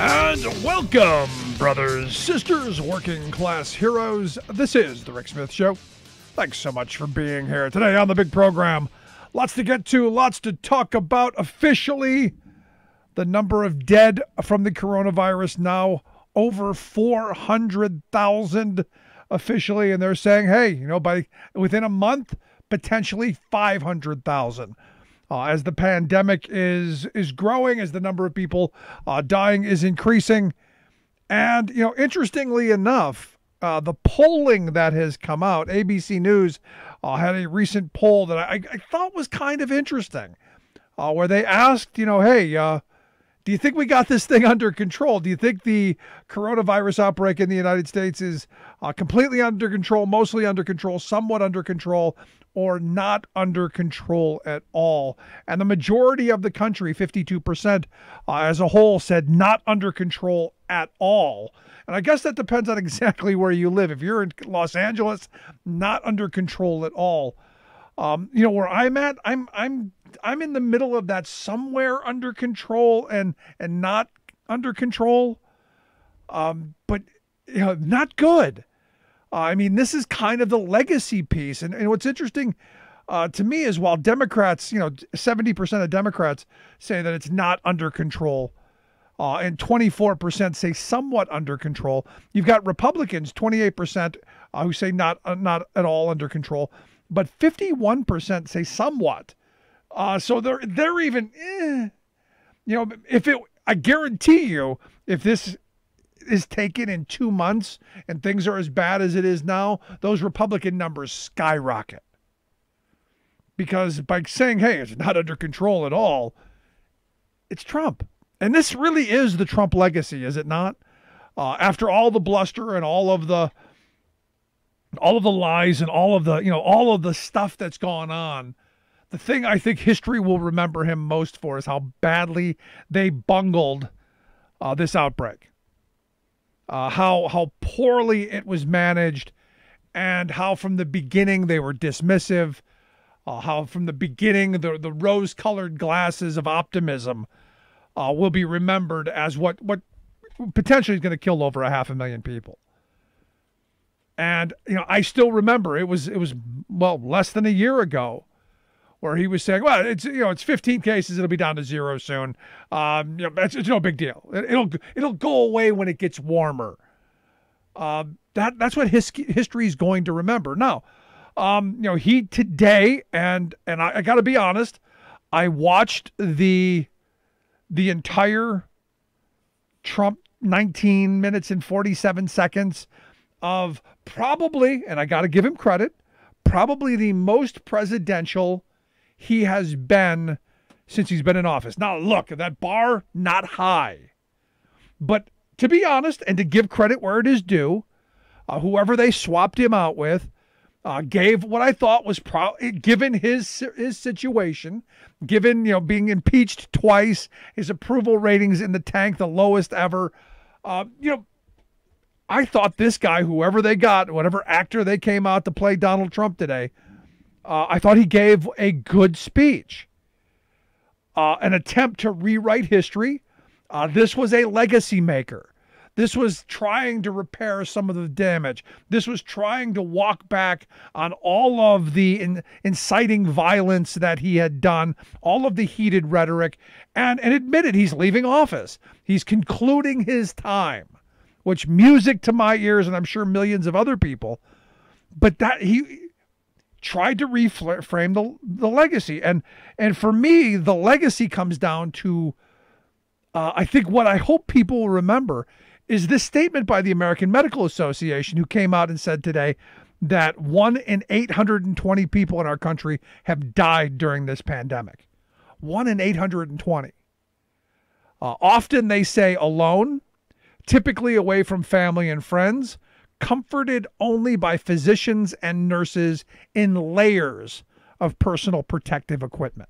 And welcome, brothers, sisters, working class heroes. This is The Rick Smith Show. Thanks so much for being here today on the big program. Lots to get to, lots to talk about. Officially, the number of dead from the coronavirus now over 400,000 officially. And they're saying, hey, by within a month, potentially 500,000. As the pandemic is growing, as the number of people dying is increasing. And, interestingly enough, the polling that has come out, ABC News had a recent poll that I thought was kind of interesting, where they asked, hey, do you think we got this thing under control? Do you think the coronavirus outbreak in the United States is completely under control, mostly under control, somewhat under control, or not under control at all? And the majority of the country, 52% as a whole, said not under control at all. And I guess that depends on exactly where you live. If you're in Los Angeles, not under control at all. Where I'm at, I'm in the middle of that, somewhere under control and not under control. But not good. This is kind of the legacy piece. And what's interesting to me is while Democrats, 70% of Democrats say that it's not under control, and 24% say somewhat under control. You've got Republicans, 28%, who say not at all under control, but 51% say somewhat. So they're even, I guarantee you, if this is taken in 2 months and things are as bad as it is now, those Republican numbers skyrocket. Because by saying, hey, it's not under control at all, it's Trump. And this really is the Trump legacy, is it not? After all the bluster and all of the lies and all of the stuff that's gone on, the thing I think history will remember him most for is how badly they bungled this outbreak. How poorly it was managed, and how from the beginning they were dismissive, how from the beginning the rose-colored glasses of optimism will be remembered as what potentially is going to kill over 500,000 people. And I still remember it was less than a year ago where he was saying, well, it's 15 cases, it'll be down to 0 soon. It's no big deal. It'll go away when it gets warmer. That's what history is going to remember. Now, he today, and I got to be honest, I watched the entire Trump 19 minutes and 47 seconds of probably, and I got to give him credit, probably the most presidential he has been since he's been in office. Now, look, that bar, not high. But to be honest, and to give credit where it is due, whoever they swapped him out with gave what I thought was, given his situation, given, being impeached twice, his approval ratings in the tank, the lowest ever, I thought this guy, whoever they got, whatever actor they came out to play Donald Trump today, I thought he gave a good speech, an attempt to rewrite history. This was a legacy maker. This was trying to repair some of the damage. This was trying to walk back on all of the inciting violence that he had done, all of the heated rhetoric, and admitted he's leaving office. He's concluding his time, which music to my ears, and I'm sure millions of other people. But that he tried to reframe the legacy. And for me, the legacy comes down to, I think what I hope people will remember is this statement by the American Medical Association, who came out and said today that 1 in 820 people in our country have died during this pandemic. 1 in 820. Often they say alone, typically away from family and friends, comforted only by physicians and nurses in layers of personal protective equipment.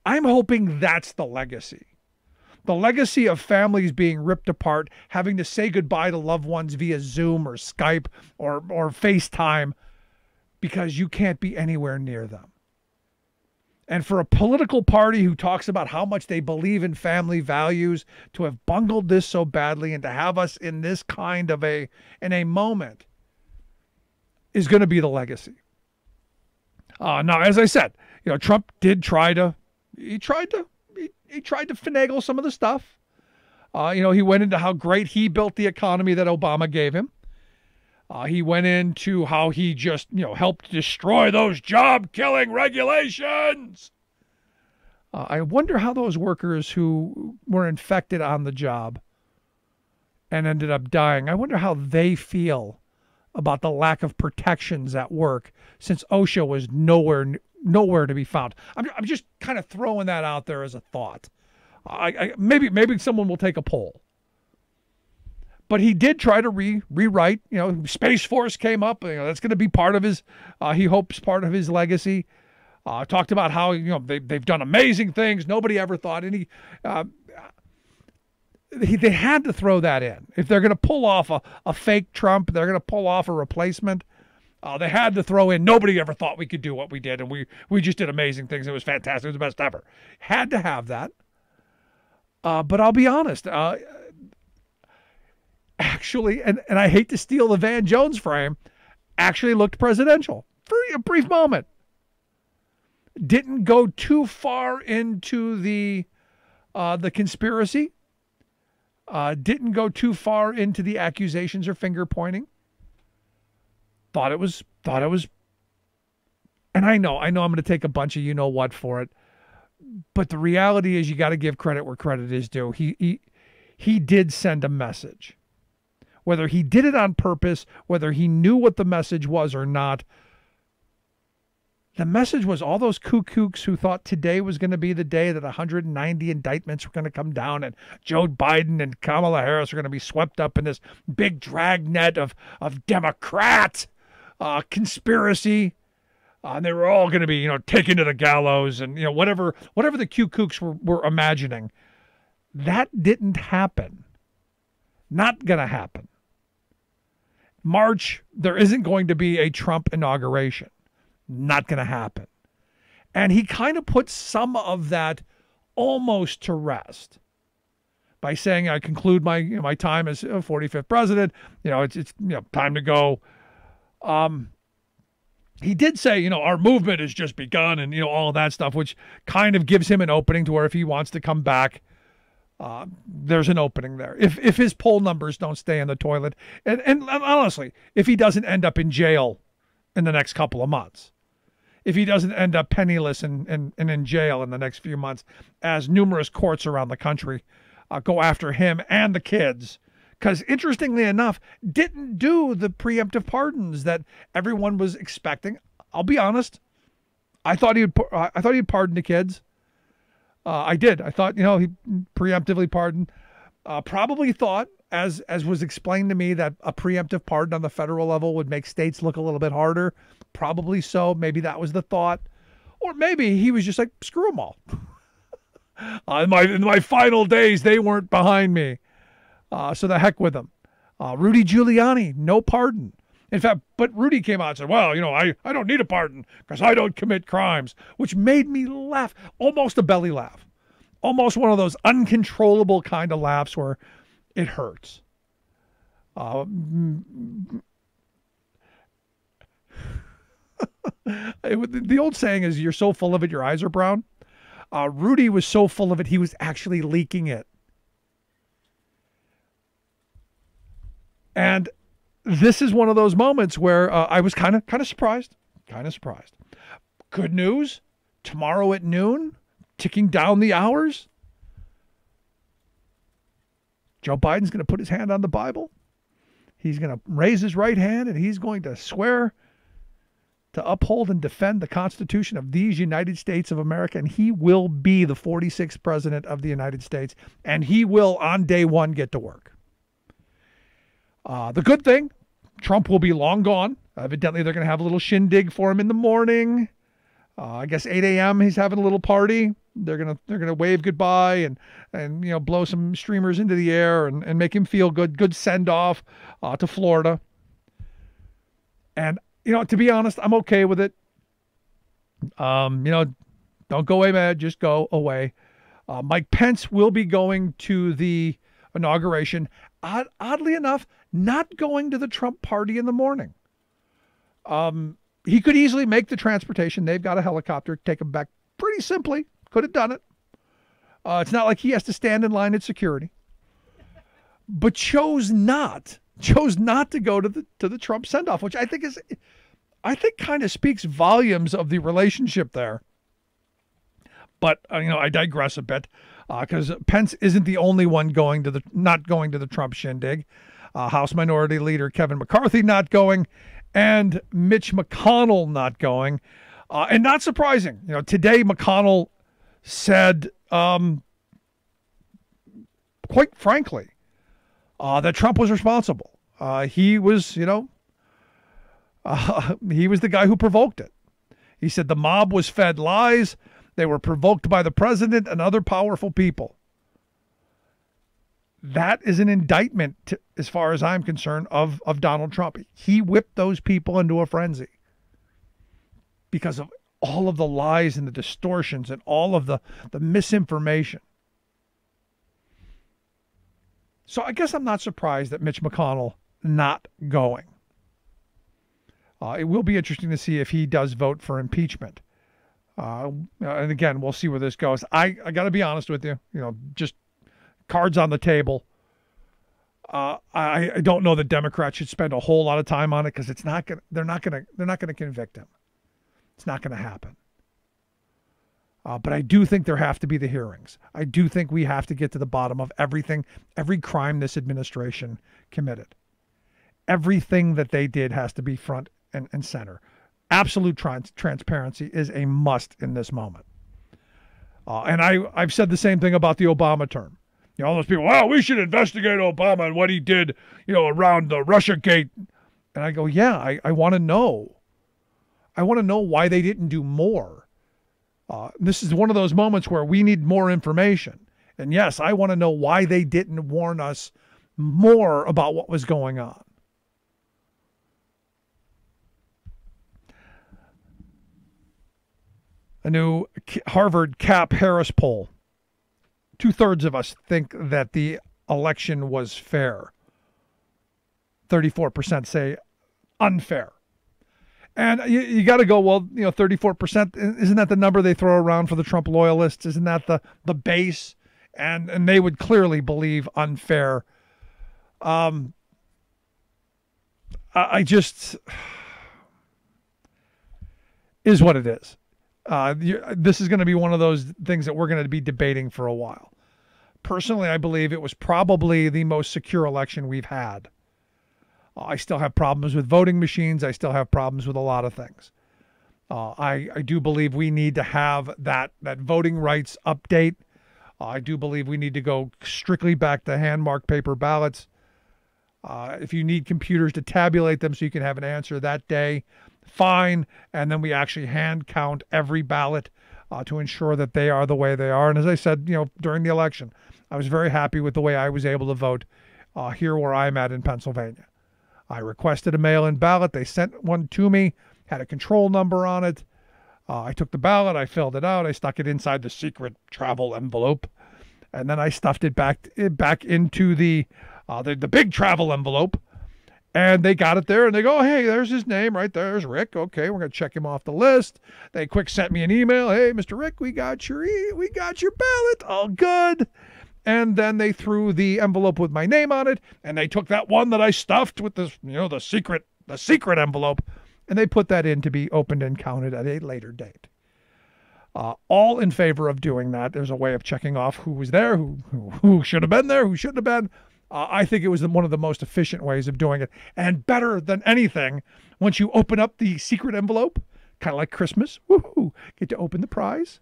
I'm hoping that's the legacy. The legacy of families being ripped apart, having to say goodbye to loved ones via Zoom or Skype or FaceTime because you can't be anywhere near them. And for a political party who talks about how much they believe in family values to have bungled this so badly and to have us in this kind of in a moment is going to be the legacy. Now, as I said, Trump did try to finagle some of the stuff. He went into how great he built the economy that Obama gave him. He went into how he just, helped destroy those job-killing regulations. I wonder how those workers who were infected on the job and ended up dying, I wonder how they feel about the lack of protections at work since OSHA was nowhere to be found. I'm just kind of throwing that out there as a thought. Maybe someone will take a poll. But he did try to rewrite. Space Force came up. That's going to be part of his. He hopes part of his legacy. Talked about how they've done amazing things nobody ever thought. And they had to throw that in if they're going to pull off a fake Trump. They're going to pull off a replacement. They had to throw in. Nobody ever thought we could do what we did, and we just did amazing things. It was fantastic. It was the best ever. Had to have that. But I'll be honest. Actually, and I hate to steal the Van Jones frame, actually looked presidential for a brief moment. Didn't go too far into the conspiracy. Didn't go too far into the accusations or finger pointing. Thought it was, and I know I'm going to take a bunch of what for it, but the reality is you got to give credit where credit is due. He did send a message. Whether he did it on purpose, whether he knew what the message was or not, the message was all those kooks who thought today was going to be the day that 190 indictments were going to come down and Joe Biden and Kamala Harris are going to be swept up in this big dragnet of Democrat conspiracy. And they were all going to be, taken to the gallows and, whatever the kooks were imagining. That didn't happen. Not going to happen. March, there isn't going to be a Trump inauguration. Not going to happen. And he kind of put some of that almost to rest by saying, I conclude my time as 45th president. It's time to go. He did say, our movement has just begun and, all of that stuff, which kind of gives him an opening to where if he wants to come back, there's an opening there. If his poll numbers don't stay in the toilet, and honestly, if he doesn't end up in jail in the next couple of months, if he doesn't end up penniless and in jail in the next few months, as numerous courts around the country go after him and the kids, because interestingly enough, didn't do the preemptive pardons that everyone was expecting. I'll be honest, I thought he'd pardon the kids. I did. I thought, he preemptively pardoned. Probably thought, as was explained to me, that a preemptive pardon on the federal level would make states look a little bit harder. Probably so. Maybe that was the thought. Or maybe he was just like, screw them all. In my final days, they weren't behind me. So the heck with them. Rudy Giuliani, no pardon. In fact, but Rudy came out and said, well, I don't need a pardon because I don't commit crimes, which made me laugh, almost a belly laugh, almost one of those uncontrollable kind of laughs where it hurts. The old saying is, you're so full of it, your eyes are brown. Rudy was so full of it, he was actually leaking it. And this is one of those moments where I was kind of surprised. Good news, tomorrow at noon, ticking down the hours, Joe Biden's going to put his hand on the Bible. He's going to raise his right hand and he's going to swear to uphold and defend the Constitution of these United States of America. And he will be the 46th president of the United States. And he will, on day one, get to work. The good thing, Trump will be long gone. Evidently, they're going to have a little shindig for him in the morning. I guess 8 a.m. he's having a little party. They're gonna wave goodbye and blow some streamers into the air and make him feel good. Good send off to Florida. And to be honest, I'm okay with it. Don't go away mad, just go away. Mike Pence will be going to the inauguration. Oddly enough, not going to the Trump party in the morning. He could easily make the transportation. They've got a helicopter, take him back pretty simply. Could have done it. It's not like he has to stand in line at security. But chose not to go to the Trump send-off, which I think kind of speaks volumes of the relationship there. But I digress a bit because Pence isn't the only one not going to the Trump shindig. House Minority Leader Kevin McCarthy not going, and Mitch McConnell not going, and not surprising. Today McConnell said, quite frankly, that Trump was responsible. He was the guy who provoked it. He said the mob was fed lies. They were provoked by the president and other powerful people. That is an indictment, as far as I'm concerned, of Donald Trump. He whipped those people into a frenzy because of all of the lies and the distortions and all of the misinformation. So I guess I'm not surprised that Mitch McConnell not going. It will be interesting to see if he does vote for impeachment. And again, we'll see where this goes. I got to be honest with you, just cards on the table. I don't know that Democrats should spend a whole lot of time on it because they're not going to convict him. It's not going to happen. But I do think there have to be the hearings. I do think we have to get to the bottom of everything, every crime this administration committed. Everything that they did has to be front and center. Absolute transparency is a must in this moment. And I've said the same thing about the Obama term. All those people, well, we should investigate Obama and what he did, around the Russiagate. And I go, yeah, I want to know. I want to know why they didn't do more. This is one of those moments where we need more information. And yes, I want to know why they didn't warn us more about what was going on. A new Harvard Cap Harris poll. 2/3 of us think that the election was fair. 34% say unfair. And you got to go, well, 34%, isn't that the number they throw around for the Trump loyalists? Isn't that the base? And they would clearly believe unfair. I just is what it is. This is going to be one of those things that we're going to be debating for a while. Personally, I believe it was probably the most secure election we've had. I still have problems with voting machines. I still have problems with a lot of things. I do believe we need to have that voting rights update. I do believe we need to go strictly back to hand-marked paper ballots. If you need computers to tabulate them so you can have an answer that day, fine. And then we actually hand count every ballot to ensure that they are the way they are. And as I said, during the election, I was very happy with the way I was able to vote here where I'm at in Pennsylvania. I requested a mail-in ballot. They sent one to me, had a control number on it. I took the ballot, I filled it out, I stuck it inside the secret travel envelope, and then I stuffed it back into the big travel envelope. And they got it there, and they go, hey, there's his name right there. There's Rick. Okay, we're going to check him off the list. They quick sent me an email. Hey, Mr. Rick, we got your ballot. All good. And then they threw the envelope with my name on it, and they took that one that I stuffed with the secret envelope, and they put that in to be opened and counted at a later date. All in favor of doing that. There's a way of checking off who was there, who should have been there, who shouldn't have been. I think it was one of the most efficient ways of doing it. And better than anything, once you open up the secret envelope, kind of like Christmas, woohoo, get to open the prize.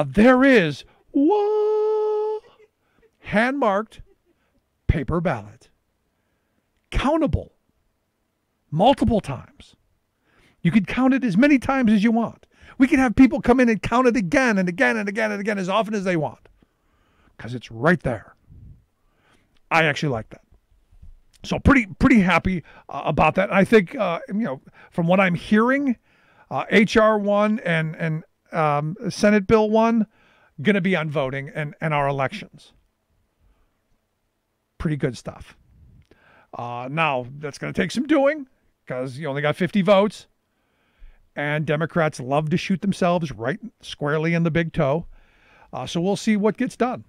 There is hand-marked paper ballot. Countable. Multiple times. You could count it as many times as you want. We could have people come in and count it again and again and again and again as often as they want. Because it's right there. I actually like that. So pretty happy about that. I think, from what I'm hearing, HR1 and Senate Bill 1 going to be on voting and our elections. Pretty good stuff. Now, that's going to take some doing because you only got 50 votes. And Democrats love to shoot themselves right squarely in the big toe. So we'll see what gets done.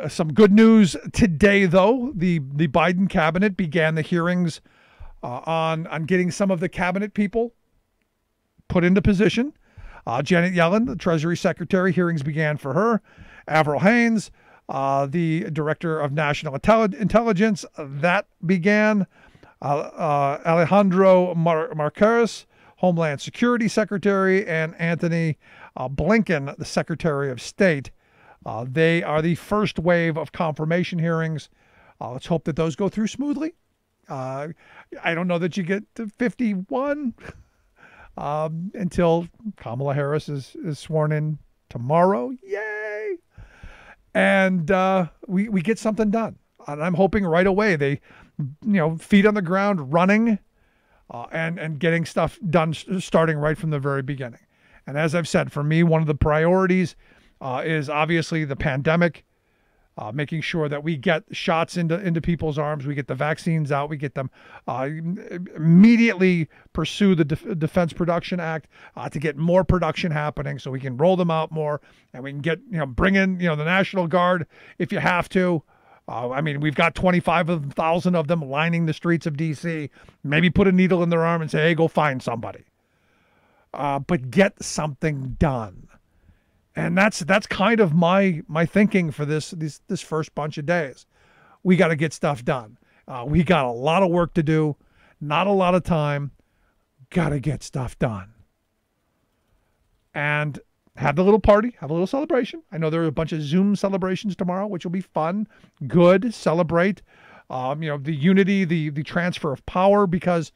Some good news today, though. The Biden cabinet began the hearings on getting some of the cabinet people put into position. Janet Yellen, the Treasury Secretary, hearings began for her. Avril Haines, the Director of National Intelligence, that began. Alejandro Mayorkas, Homeland Security Secretary, and Antony Blinken, the Secretary of State. They are the first wave of confirmation hearings. Let's hope that those go through smoothly. I don't know that you get to 51 until Kamala Harris is sworn in tomorrow. Yay! And we get something done. And I'm hoping right away they, feet on the ground running and getting stuff done starting right from the very beginning. And as I've said, for me, one of the priorities is obviously the pandemic, making sure that we get shots into people's arms, we get the vaccines out, we get them immediately pursue the Defense Production Act to get more production happening so we can roll them out more and we can get, bring in, the National Guard if you have to. We've got 25,000 of them lining the streets of D.C. Maybe put a needle in their arm and say, hey, go find somebody. But get something done. And that's kind of my thinking for this first bunch of days. We got to get stuff done. We got a lot of work to do, not a lot of time. Got to get stuff done. And have the little party, have a little celebration. I know there are a bunch of Zoom celebrations tomorrow, which will be fun, good, celebrate, the unity, the transfer of power, because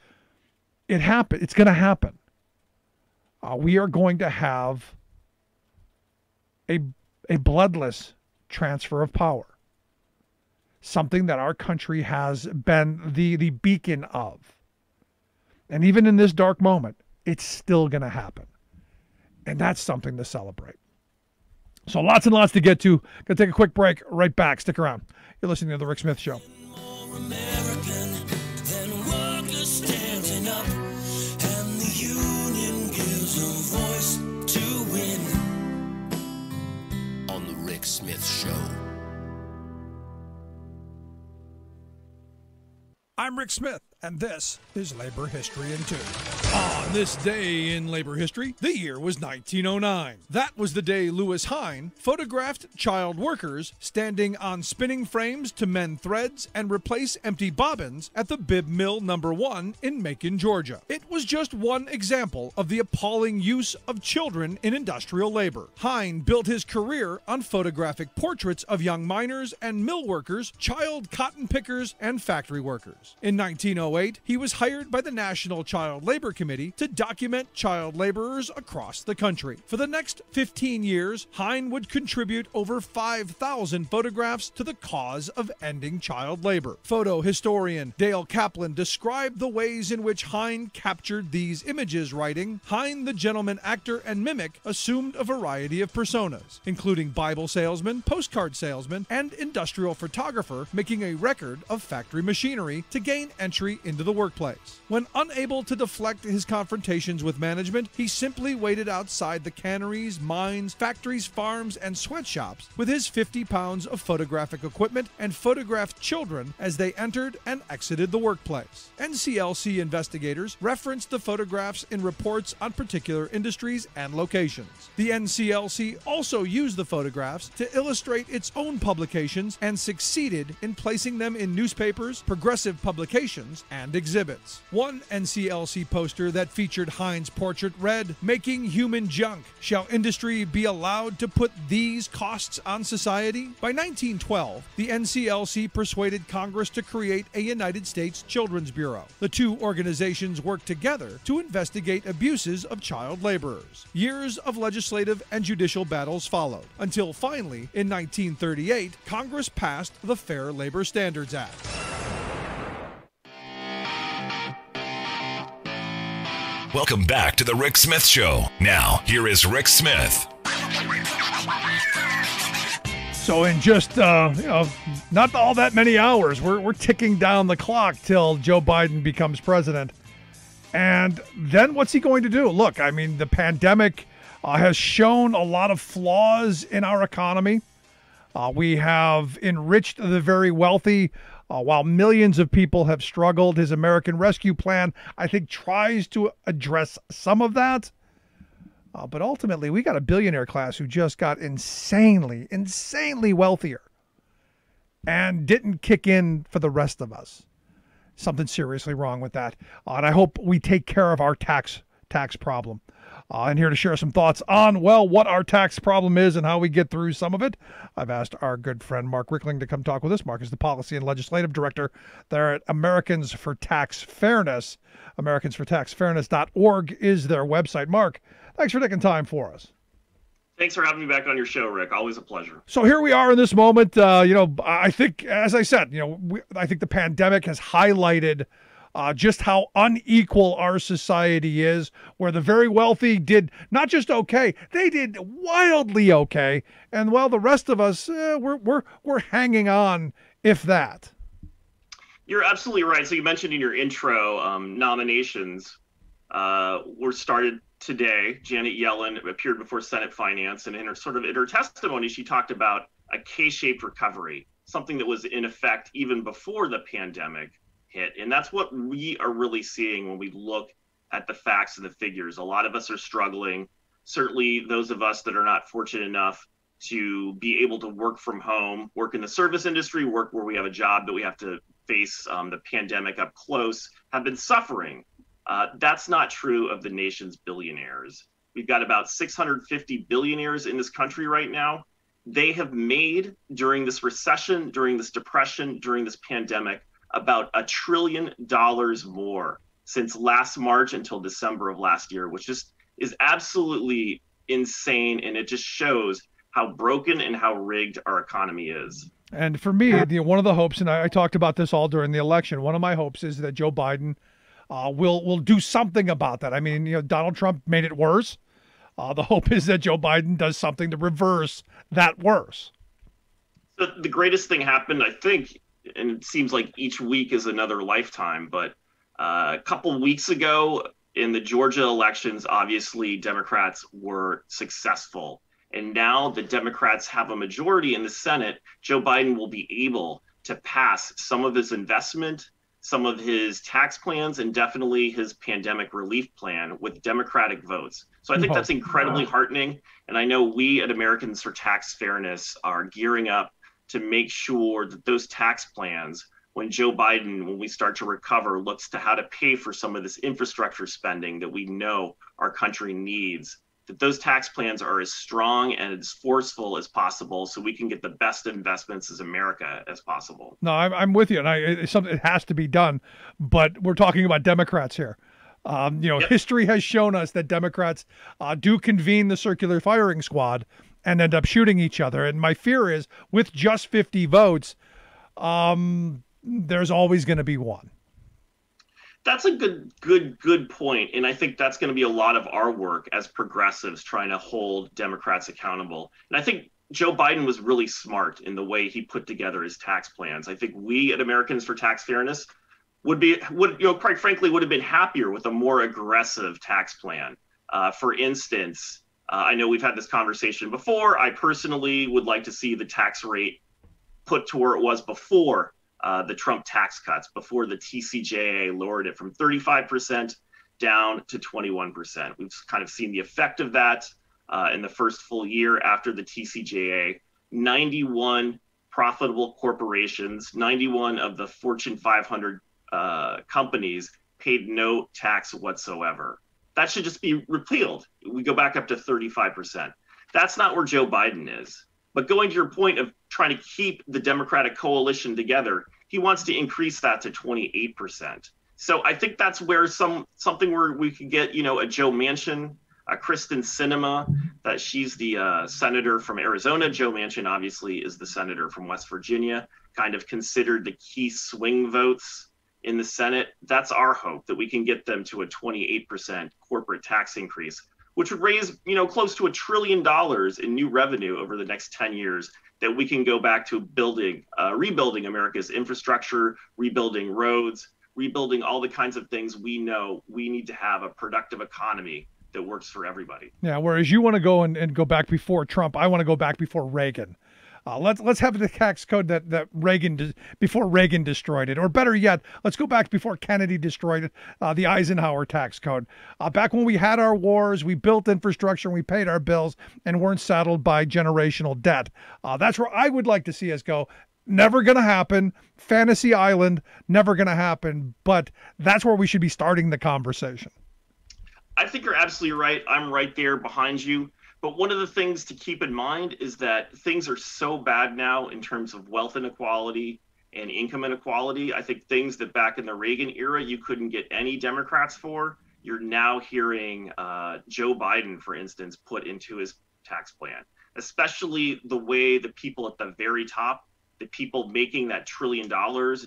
it happened. It's going to happen. We are going to have a bloodless transfer of power, something that our country has been the beacon of. And even in this dark moment, it's still going to happen. And that's something to celebrate. So lots and lots to get to. Going to take a quick break. Right back. Stick around. You're listening to The Rick Smith Show. More American than workers standing up, and the union gives a voice to win. On The Rick Smith Show. I'm Rick Smith, and this is Labor History in 2. On this day in labor history, the year was 1909. That was the day Lewis Hine photographed child workers standing on spinning frames to mend threads and replace empty bobbins at the Bib Mill No. 1 in Macon, Georgia. It was just one example of the appalling use of children in industrial labor. Hine built his career on photographic portraits of young miners and mill workers, child cotton pickers, and factory workers. In 1908, he was hired by the National Child Labor Committee to document child laborers across the country. For the next 15 years, Hine would contribute over 5,000 photographs to the cause of ending child labor. Photo historian Dale Kaplan described the ways in which Hine captured these images, writing, Hine, the gentleman actor and mimic, assumed a variety of personas, including Bible salesman, postcard salesman, and industrial photographer, making a record of factory machinery to gain entry into the workplace. When unable to deflect his confrontations with management, he simply waited outside the canneries, mines, factories, farms, and sweatshops with his 50 pounds of photographic equipment and photographed children as they entered and exited the workplace. NCLC investigators referenced the photographs in reports on particular industries and locations. The NCLC also used the photographs to illustrate its own publications and succeeded in placing them in newspapers, progressive publications, and exhibits. One NCLC poster that featured Hine's portrait read, "Making human junk. Shall industry be allowed to put these costs on society?" By 1912, the NCLC persuaded Congress to create a United States Children's Bureau. The two organizations worked together to investigate abuses of child laborers. Years of legislative and judicial battles followed, until finally, in 1938, Congress passed the Fair Labor Standards Act. Welcome back to the Rick Smith Show. Now, here is Rick Smith. So in just, not all that many hours, we're ticking down the clock till Joe Biden becomes president. And then what's he going to do? Look, I mean, the pandemic has shown a lot of flaws in our economy. We have enriched the very wealthy while millions of people have struggled. His American Rescue Plan, I think, tries to address some of that. But ultimately, we got a billionaire class who just got insanely wealthier and didn't kick in for the rest of us. Something seriously wrong with that. And I hope we take care of our tax problem. And here to share some thoughts on, well, what our tax problem is and how we get through some of it, I've asked our good friend Mark Rickling to come talk with us. Mark is the Policy and Legislative Director there at Americans for Tax Fairness. AmericansForTaxFairness.org is their website. Mark, thanks for taking time for us. Thanks for having me back on your show, Rick. Always a pleasure. So here we are in this moment. I think, as I said, I think the pandemic has highlighted just how unequal our society is, where the very wealthy did not just okay, they did wildly okay, and while the rest of us, we're hanging on, if that. You're absolutely right. So you mentioned in your intro, nominations were started today. Janet Yellen appeared before Senate Finance, and in her testimony, she talked about a K-shaped recovery, something that was in effect even before the pandemic hit. And that's what we are really seeing when we look at the facts and the figures. A lot of us are struggling. Certainly those of us that are not fortunate enough to be able to work from home, work in the service industry, work where we have a job that we have to face the pandemic up close, have been suffering. That's not true of the nation's billionaires. We've got about 650 billionaires in this country right now. They have made, during this recession, during this depression, during this pandemic, about $1 trillion more since last March until December of last year, which just is absolutely insane. And it just shows how broken and how rigged our economy is. And for me, one of the hopes, and I talked about this all during the election, one of my hopes is that Joe Biden will do something about that. I mean, Donald Trump made it worse. The hope is that Joe Biden does something to reverse that worse. So the greatest thing happened, I think, and it seems like each week is another lifetime, but a couple weeks ago in the Georgia elections, obviously Democrats were successful. And now the Democrats have a majority in the Senate. Joe Biden will be able to pass some of his investment, some of his tax plans, and definitely his pandemic relief plan with Democratic votes. So I think that's incredibly heartening. And I know we at Americans for Tax Fairness are gearing up to make sure that those tax plans, when Joe Biden, when we start to recover, looks to how to pay for some of this infrastructure spending that we know our country needs, that those tax plans are as strong and as forceful as possible so we can get the best investments as America as possible. No, I'm with you, and it's something that has to be done, but we're talking about Democrats here. History has shown us that Democrats do convene the circular firing squad and end up shooting each other. And my fear is, with just 50 votes, there's always going to be one. That's a good point. And I think that's going to be a lot of our work as progressives trying to hold Democrats accountable. And I think Joe Biden was really smart in the way he put together his tax plans. I think we at Americans for Tax Fairness would quite frankly, would have been happier with a more aggressive tax plan. For instance, I know we've had this conversation before. I personally would like to see the tax rate put to where it was before the Trump tax cuts, before the TCJA lowered it from 35% down to 21%. We've kind of seen the effect of that in the first full year after the TCJA. 91 profitable corporations, 91 of the Fortune 500 companies paid no tax whatsoever. That should just be repealed. We go back up to 35%. That's not where Joe Biden is. But going to your point of trying to keep the Democratic coalition together, he wants to increase that to 28%. So I think that's where something where we could get, a Joe Manchin, a Kristen Sinema, that she's the senator from Arizona. Joe Manchin obviously is the senator from West Virginia, kind of considered the key swing votes in the Senate, that's our hope, that we can get them to a 28% corporate tax increase, which would raise, close to $1 trillion in new revenue over the next 10 years, that we can go back to rebuilding America's infrastructure, rebuilding roads, rebuilding all the kinds of things we know we need to have a productive economy that works for everybody. Yeah, whereas you want to go and go back before Trump, I want to go back before Reagan. Let's have the tax code that before Reagan destroyed it, or better yet, let's go back before Kennedy destroyed it, the Eisenhower tax code. Back when we had our wars, we built infrastructure, and we paid our bills, and weren't saddled by generational debt. That's where I would like to see us go. Never going to happen. Fantasy Island, never going to happen. But that's where we should be starting the conversation. I think you're absolutely right. I'm right there behind you. But one of the things to keep in mind is that things are so bad now in terms of wealth inequality and income inequality. I think things that back in the Reagan era you couldn't get any Democrats for, you're now hearing Joe Biden, for instance, put into his tax plan, especially the way the people at the very top, the people making that $1 trillion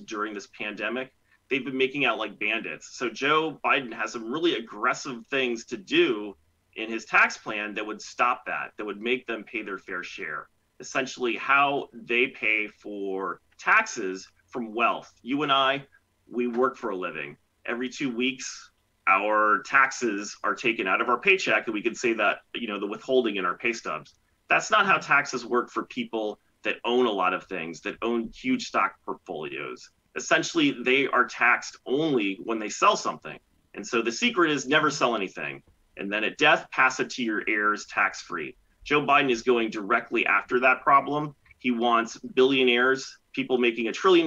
during this pandemic, they've been making out like bandits. So Joe Biden has some really aggressive things to do in his tax plan that would stop that would make them pay their fair share. Essentially, how they pay for taxes from wealth. You and I, we work for a living. Every 2 weeks, our taxes are taken out of our paycheck, and we can say that, the withholding in our pay stubs. That's not how taxes work for people that own a lot of things, that own huge stock portfolios. Essentially, they are taxed only when they sell something. And so the secret is never sell anything. And then at death, pass it to your heirs tax-free. Joe Biden is going directly after that problem. He wants billionaires, people making $1 trillion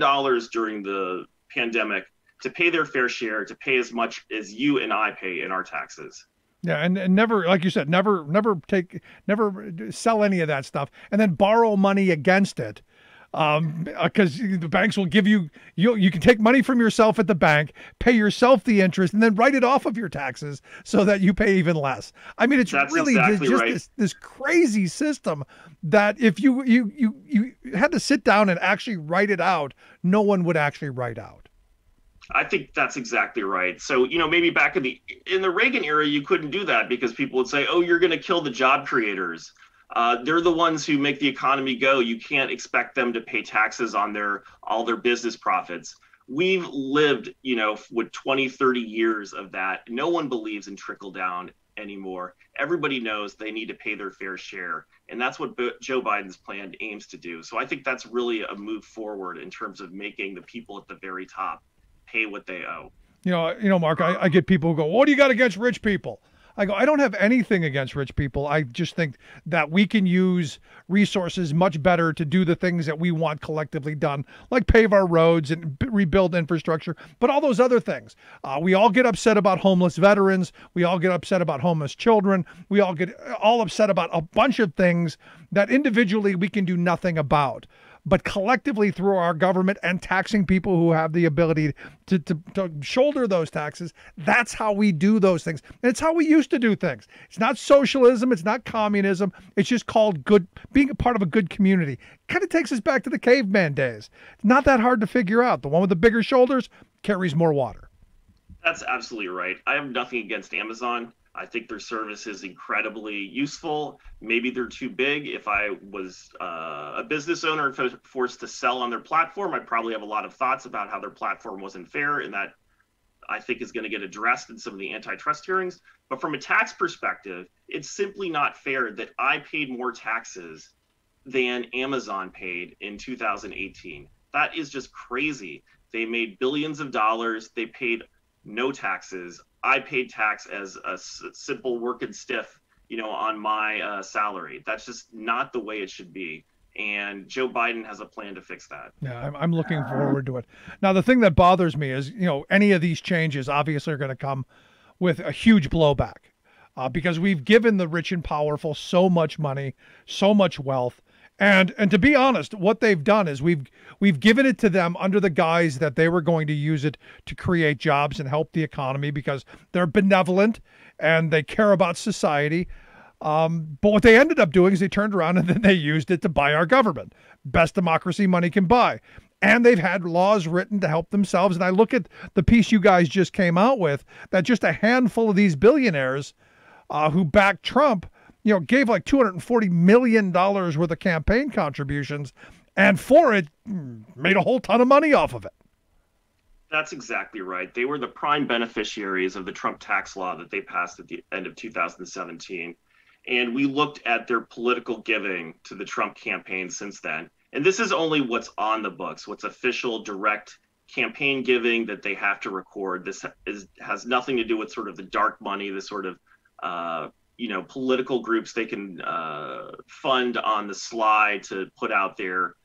during the pandemic, to pay their fair share, to pay as much as you and I pay in our taxes. Yeah, and never, like you said, never sell any of that stuff, and then borrow money against it. Because the banks will give you can take money from yourself at the bank, pay yourself the interest, and then write it off of your taxes so that you pay even less. I mean, that's really exactly just right. this crazy system that if you had to sit down and actually write it out, no one would actually write out. I think that's exactly right. So, maybe back in the Reagan era, you couldn't do that because people would say, oh, you're going to kill the job creators. They're the ones who make the economy go. You can't expect them to pay taxes on all their business profits. We've lived, with 20, 30 years of that. No one believes in trickle down anymore. Everybody knows they need to pay their fair share. And that's what Joe Biden's plan aims to do. So I think that's really a move forward in terms of making the people at the very top pay what they owe. Mark, I get people who go, what do you got against rich people? I go, I don't have anything against rich people. I just think that we can use resources much better to do the things that we want collectively done, like pave our roads and rebuild infrastructure, but all those other things. We all get upset about homeless veterans. We all get upset about homeless children. We all get upset about a bunch of things that individually we can do nothing about. But collectively through our government and taxing people who have the ability to shoulder those taxes, that's how we do those things. And it's how we used to do things. It's not socialism. It's not communism. It's just called being a part of a good community. It kind of takes us back to the caveman days. It's not that hard to figure out. The one with the bigger shoulders carries more water. That's absolutely right. I have nothing against Amazon. I think their service is incredibly useful. Maybe they're too big. If I was a business owner and forced to sell on their platform, I'd probably have a lot of thoughts about how their platform wasn't fair, and that I think is going to get addressed in some of the antitrust hearings. But from a tax perspective, it's simply not fair that I paid more taxes than Amazon paid in 2018. That is just crazy. They made billions of dollars. They paid no taxes. I paid tax as a simple working stiff, on my salary. That's just not the way it should be. And Joe Biden has a plan to fix that. Yeah, I'm looking forward to it. Now, the thing that bothers me is, any of these changes obviously are going to come with a huge blowback because we've given the rich and powerful so much money, so much wealth. And to be honest, what they've done is we've given it to them under the guise that they were going to use it to create jobs and help the economy because they're benevolent and they care about society. But what they ended up doing is they turned around and then they used it to buy our government. Best democracy money can buy. and they've had laws written to help themselves. And I look at the piece you guys just came out with, that just a handful of these billionaires who backed Trump, gave like $240 million worth of campaign contributions, and for it, made a whole ton of money off of it. That's exactly right. They were the prime beneficiaries of the Trump tax law that they passed at the end of 2017. And we looked at their political giving to the Trump campaign since then. And this is only what's on the books, what's official, direct campaign giving that they have to record. This has nothing to do with sort of the dark money, the sort of political groups they can fund on the sly to put out their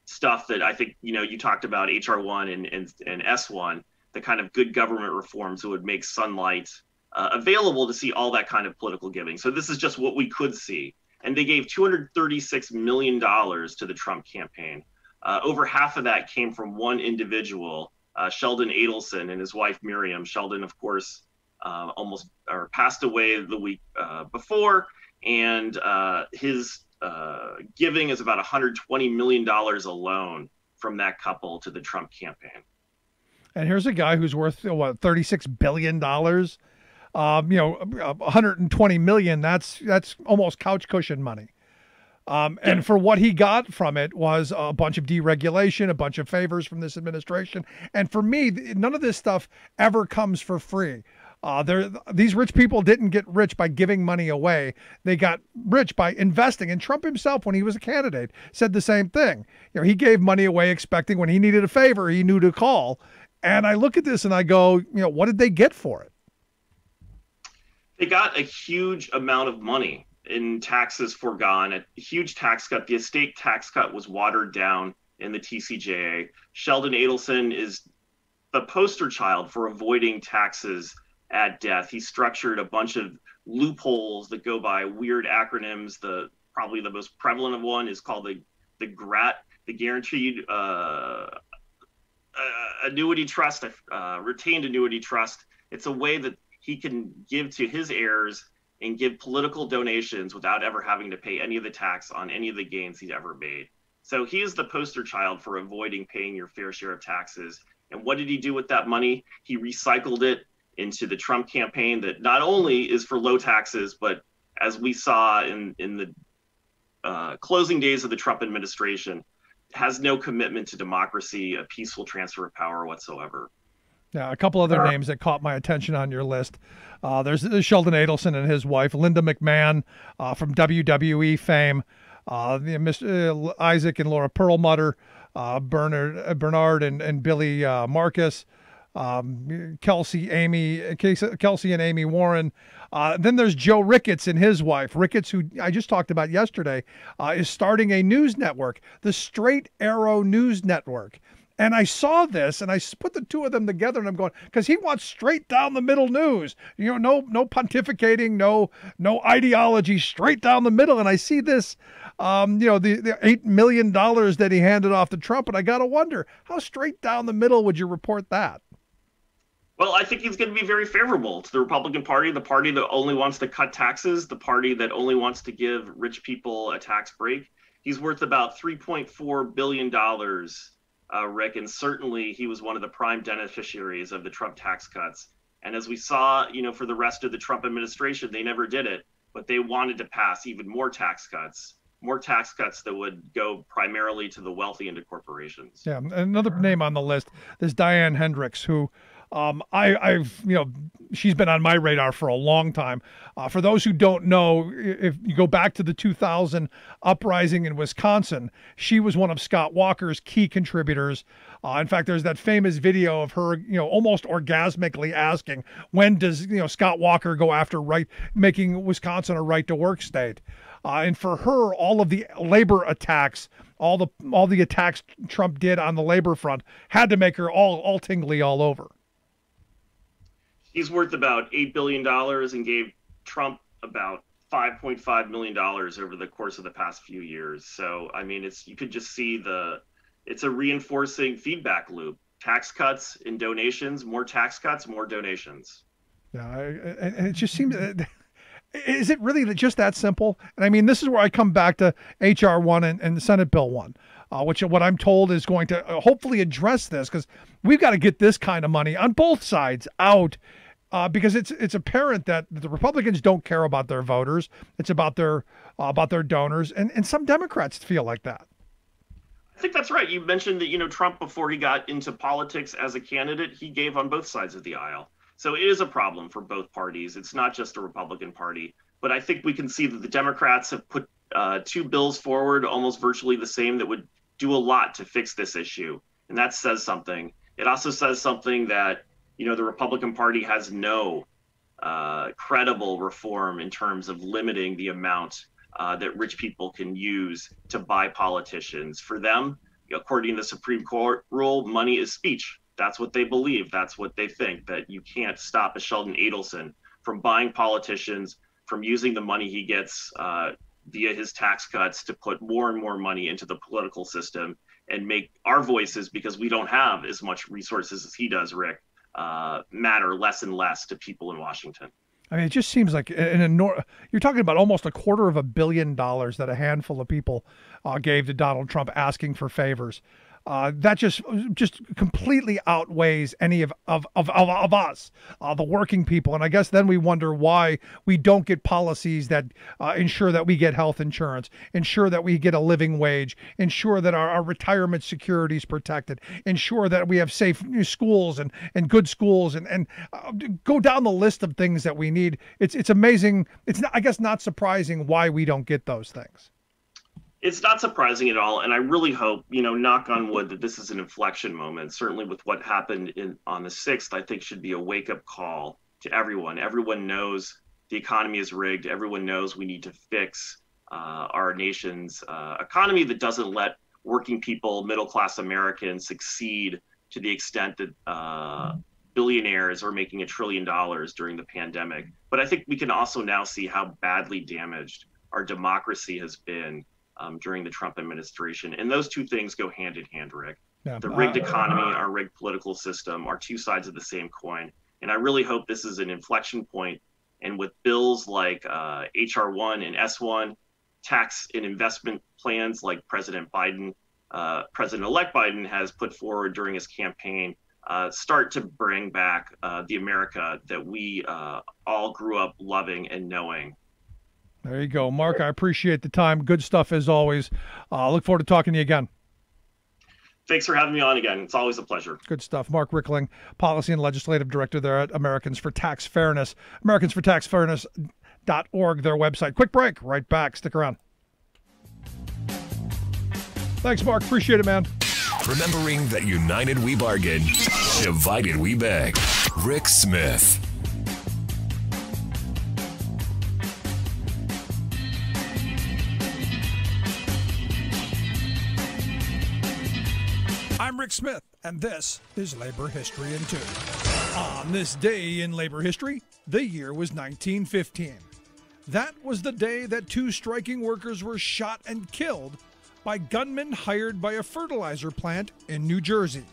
stuff that I think, you talked about HR1 and S1, the kind of good government reforms that would make sunlight available to see all that kind of political giving. So this is just what we could see. And they gave $236 million to the Trump campaign. Over half of that came from one individual, Sheldon Adelson, and his wife, Miriam. Sheldon, of course, passed away the week before, and his giving is about $120 million alone from that couple to the Trump campaign. And here's a guy who's worth $36 billion. 120 million. That's almost couch cushion money. And for what he got from it was a bunch of deregulation, a bunch of favors from this administration. And for me, none of this stuff ever comes for free. These rich people didn't get rich by giving money away. They got rich by investing. And Trump himself, when he was a candidate, said the same thing. He gave money away expecting when he needed a favor, he knew to call. And I look at this and I go, what did they get for it? They got a huge amount of money in taxes foregone, a huge tax cut. The estate tax cut was watered down in the TCJA. Sheldon Adelson is the poster child for avoiding taxes at death. He structured a bunch of loopholes that go by weird acronyms. Probably the most prevalent of one is called the GRAT, the Guaranteed Annuity Trust, Retained Annuity Trust. It's a way that he can give to his heirs and give political donations without ever having to pay any of the tax on any of the gains he's ever made. So he is the poster child for avoiding paying your fair share of taxes. And what did he do with that money? He recycled it into the Trump campaign that not only is for low taxes, but as we saw in the closing days of the Trump administration, has no commitment to democracy, a peaceful transfer of power whatsoever. Yeah, a couple other names that caught my attention on your list. There's Sheldon Adelson and his wife, Linda McMahon, from WWE fame, Mr. Isaac and Laura Perlmutter, Bernard and Billy Marcus, Kelsey and Amy Warren. Then there's Joe Ricketts and his wife. Ricketts, who I just talked about yesterday, is starting a news network, the Straight Arrow News Network. And I saw this and I put the two of them together and I'm going, because he wants straight down the middle news, no pontificating, no ideology, straight down the middle. And I see this, the $8 million that he handed off to Trump. And I got to wonder, how straight down the middle would you report that? Well, I think he's going to be very favorable to the Republican Party, the party that only wants to cut taxes, the party that only wants to give rich people a tax break. He's worth about $3.4 billion. Rick, and certainly he was one of the prime beneficiaries of the Trump tax cuts. And as we saw, for the rest of the Trump administration, they never did it, but they wanted to pass even more tax cuts that would go primarily to the wealthy and to corporations. Yeah, another name on the list is Diane Hendricks, who she's been on my radar for a long time. For those who don't know, if you go back to the 2000 uprising in Wisconsin, she was one of Scott Walker's key contributors. In fact, there's that famous video of her, almost orgasmically asking, when does, Scott Walker go after making Wisconsin a right to work state? And for her, all of the labor attacks, all the attacks Trump did on the labor front had to make her all tingly all over. He's worth about $8 billion and gave Trump about $5.5 million over the course of the past few years. So, I mean, you could just see it's a reinforcing feedback loop. Tax cuts and donations, more tax cuts, more donations. Yeah, and it just seems, is it really just that simple? And I mean, this is where I come back to HR 1 and Senate Bill 1. which what I'm told is going to hopefully address this, because we've got to get this kind of money on both sides out. Because it's apparent that the Republicans don't care about their voters. It's about their donors, and some Democrats feel like that. I think that's right. You mentioned that, Trump, before he got into politics as a candidate, he gave on both sides of the aisle. So it is a problem for both parties. It's not just a Republican Party. But I think we can see that the Democrats have put two bills forward, almost virtually the same, that would do a lot to fix this issue. And that says something. It also says something that, the Republican Party has no credible reform in terms of limiting the amount that rich people can use to buy politicians. For them, according to the Supreme Court rule, money is speech. That's what they believe. That's what they think, that you can't stop a Sheldon Adelson from buying politicians, from using the money he gets via his tax cuts to put more and more money into the political system and make our voices, because we don't have as much resources as he does, Rick, matter less and less to people in Washington. I mean, it just seems like you're talking about almost $250 million that a handful of people gave to Donald Trump asking for favors. That just completely outweighs any of us, the working people. And I guess then we wonder why we don't get policies that ensure that we get health insurance, ensure that we get a living wage, ensure that our retirement security is protected, ensure that we have safe schools and good schools, and go down the list of things that we need. It's amazing. It's not, I guess, not surprising why we don't get those things. It's not surprising at all, and I really hope, knock on wood, that this is an inflection moment. Certainly with what happened on the 6th, I think should be a wake-up call to everyone. Everyone knows the economy is rigged. Everyone knows we need to fix our nation's economy that doesn't let working people, middle-class Americans succeed to the extent that billionaires are making $1 trillion during the pandemic. But I think we can also now see how badly damaged our democracy has been during the Trump administration. And those two things go hand in hand, Rick. Yeah. The rigged economy, our rigged political system are two sides of the same coin. And I really hope this is an inflection point. And with bills like HR1 and S1, tax and investment plans like President-elect Biden has put forward during his campaign, start to bring back the America that we all grew up loving and knowing. There you go, Mark. I appreciate the time. Good stuff as always. Look forward to talking to you again. Thanks for having me on again. It's always a pleasure. Good stuff. Mark Rickling, Policy and Legislative Director there at Americans for Tax Fairness. AmericansForTaxFairness.org, their website. Quick break. Right back. Stick around. Thanks, Mark. Appreciate it, man. Remembering that united we bargain, divided we beg. Rick Smith. I'm Rick Smith, and this is Labor History in 2. On this day in labor history, the year was 1915. That was the day that 2 striking workers were shot and killed by gunmen hired by a fertilizer plant in New Jersey.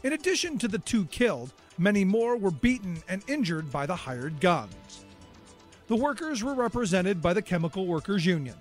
In addition to the 2 killed, many more were beaten and injured by the hired guns. The workers were represented by the Chemical Workers Union.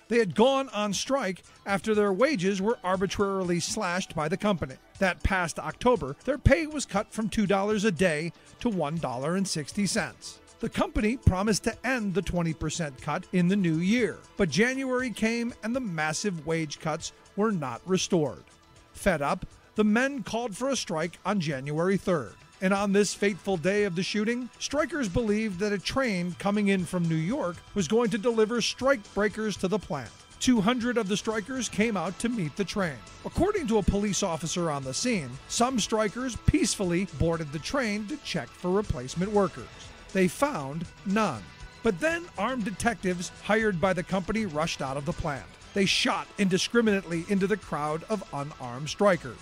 They had gone on strike after their wages were arbitrarily slashed by the company. That past October, their pay was cut from $2 a day to $1.60. The company promised to end the 20% cut in the new year, but January came and the massive wage cuts were not restored. Fed up, the men called for a strike on January 3rd. And on this fateful day of the shooting, strikers believed that a train coming in from New York was going to deliver strike breakers to the plant. 200 of the strikers came out to meet the train. According to a police officer on the scene, some strikers peacefully boarded the train to check for replacement workers. They found none. But then armed detectives hired by the company rushed out of the plant. They shot indiscriminately into the crowd of unarmed strikers.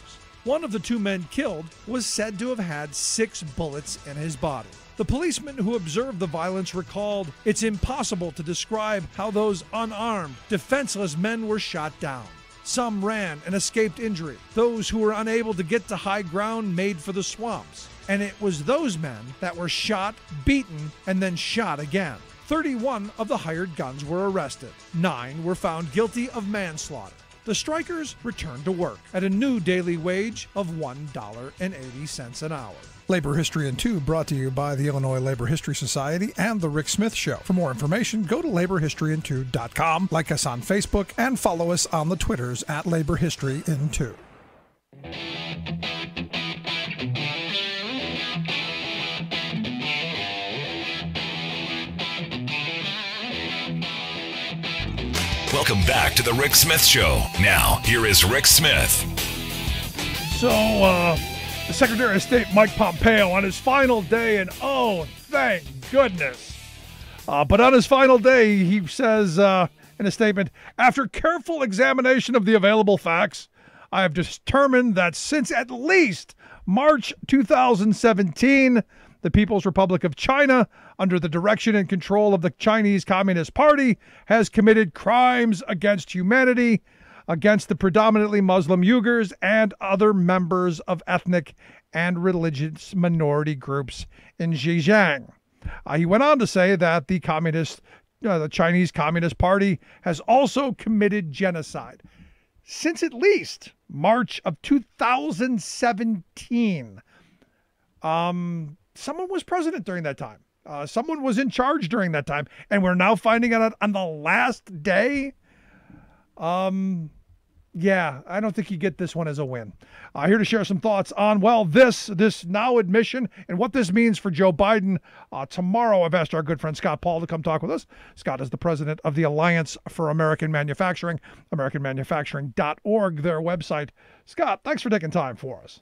One of the 2 men killed was said to have had 6 bullets in his body. The policeman who observed the violence recalled, "It's impossible to describe how those unarmed, defenseless men were shot down. Some ran and escaped injury. Those who were unable to get to high ground made for the swamps. And it was those men that were shot, beaten, and then shot again." 31 of the hired guns were arrested. 9 were found guilty of manslaughter. The the strikers returned to work at a new daily wage of $1.80 an hour. Labor History in 2 brought to you by the Illinois Labor History Society and The Rick Smith Show. For more information, go to laborhistoryin2.com, like us on Facebook, and follow us on the Twitters at Labor History in 2. Welcome back to the Rick Smith Show. Now, here is Rick Smith. So, the Secretary of State, Mike Pompeo, on his final day, and oh, thank goodness. But on his final day, he says in a statement, after careful examination of the available facts, I have determined that since at least March 2017, the People's Republic of China, under the direction and control of the Chinese Communist Party, has committed crimes against humanity, against the predominantly Muslim Uyghurs and other members of ethnic and religious minority groups in Xinjiang. He went on to say that the Chinese Communist Party has also committed genocide. Since at least March of 2017, someone was president during that time. Someone was in charge during that time, and we're now finding out on the last day. Yeah, I don't think you get this one as a win. Here to share some thoughts on, well, this now admission and what this means for Joe Biden. Tomorrow, I've asked our good friend Scott Paul to come talk with us. Scott is the president of the Alliance for American Manufacturing, AmericanManufacturing.org, their website. Scott, thanks for taking time for us.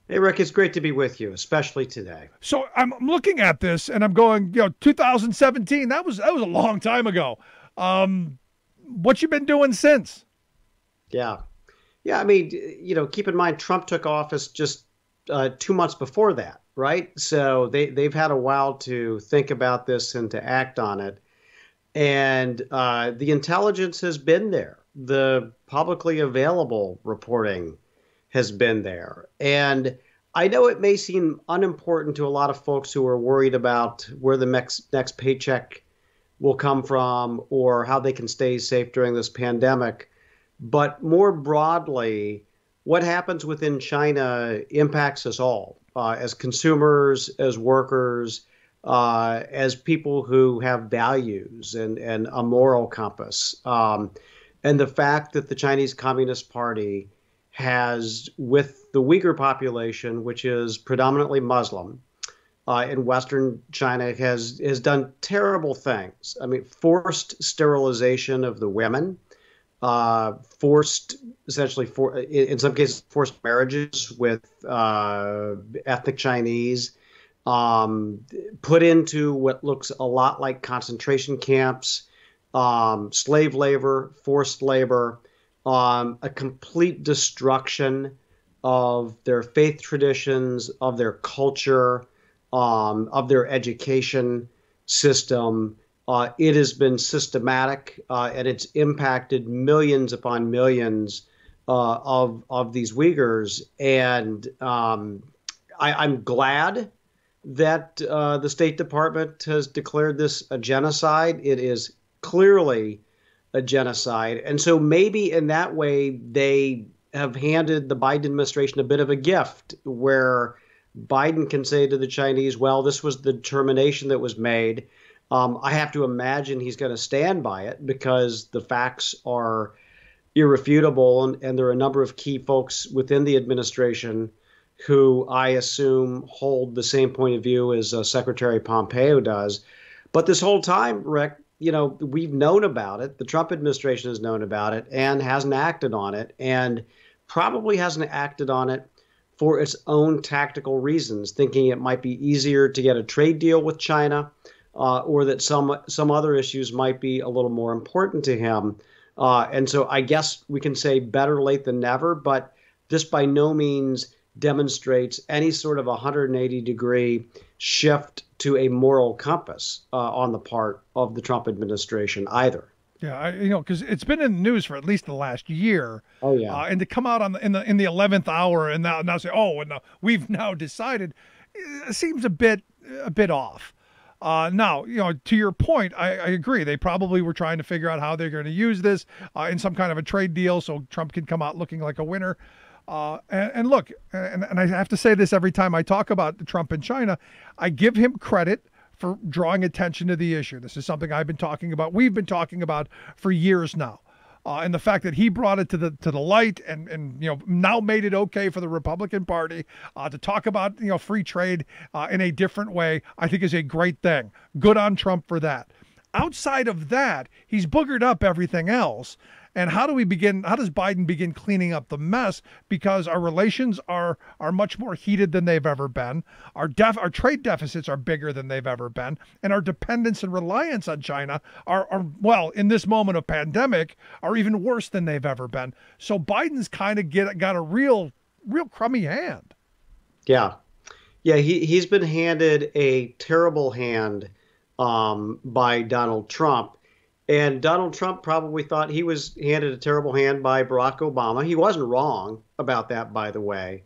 Hey, Rick, it's great to be with you, especially today. So I'm looking at this and I'm going, 2017, that was a long time ago. What you been doing since? Yeah. I mean, keep in mind, Trump took office just 2 months before that, right? So they've had a while to think about this and to act on it. And the intelligence has been there. The publicly available reporting has been there. And I know it may seem unimportant to a lot of folks who are worried about where the next paycheck will come from or how they can stay safe during this pandemic. But more broadly, what happens within China impacts us all as consumers, as workers, as people who have values and a moral compass. And the fact that the Chinese Communist Party has, with the Uyghur population, which is predominantly Muslim in Western China, has done terrible things. I mean, forced sterilization of the women, in some cases, forced marriages with ethnic Chinese, put into what looks a lot like concentration camps, slave labor, forced labor, a complete destruction of their faith traditions, of their culture, of their education system. It has been systematic, and it's impacted millions upon millions of these Uyghurs. And I'm glad that the State Department has declared this a genocide. It is clearly a genocide. And so maybe in that way, they have handed the Biden administration a bit of a gift where Biden can say to the Chinese, well, this was the determination that was made. I have to imagine he's going to stand by it because the facts are irrefutable. And there are a number of key folks within the administration who I assume hold the same point of view as Secretary Pompeo does. But this whole time, Rick, we've known about it. The Trump administration has known about it and hasn't acted on it, and probably hasn't acted on it for its own tactical reasons, thinking it might be easier to get a trade deal with China, or that some other issues might be a little more important to him. And so I guess we can say better late than never, but this by no means demonstrates any sort of 180-degree shift to a moral compass on the part of the Trump administration either. Yeah, because it's been in the news for at least the last year. Oh yeah, and to come out in the 11th hour and now say, oh, no, we've now decided, it seems a bit off. Now, to your point, I agree. They probably were trying to figure out how they're going to use this in some kind of a trade deal so Trump can come out looking like a winner. And look, and I have to say this every time I talk about Trump and China, I give him credit for drawing attention to the issue. This is something I've been talking about. We've been talking about for years now. And the fact that he brought it to the light and now made it okay for the Republican Party to talk about free trade in a different way, I think is a great thing. Good on Trump for that. Outside of that, he's boogered up everything else. And how does Biden begin cleaning up the mess? Because our relations are much more heated than they've ever been. Our trade deficits are bigger than they've ever been. And our dependence and reliance on China are in this moment of pandemic, are even worse than they've ever been. So Biden's kind of got a real crummy hand. Yeah. Yeah, he's been handed a terrible hand by Donald Trump. And Donald Trump probably thought he was handed a terrible hand by Barack Obama. He wasn't wrong about that, by the way,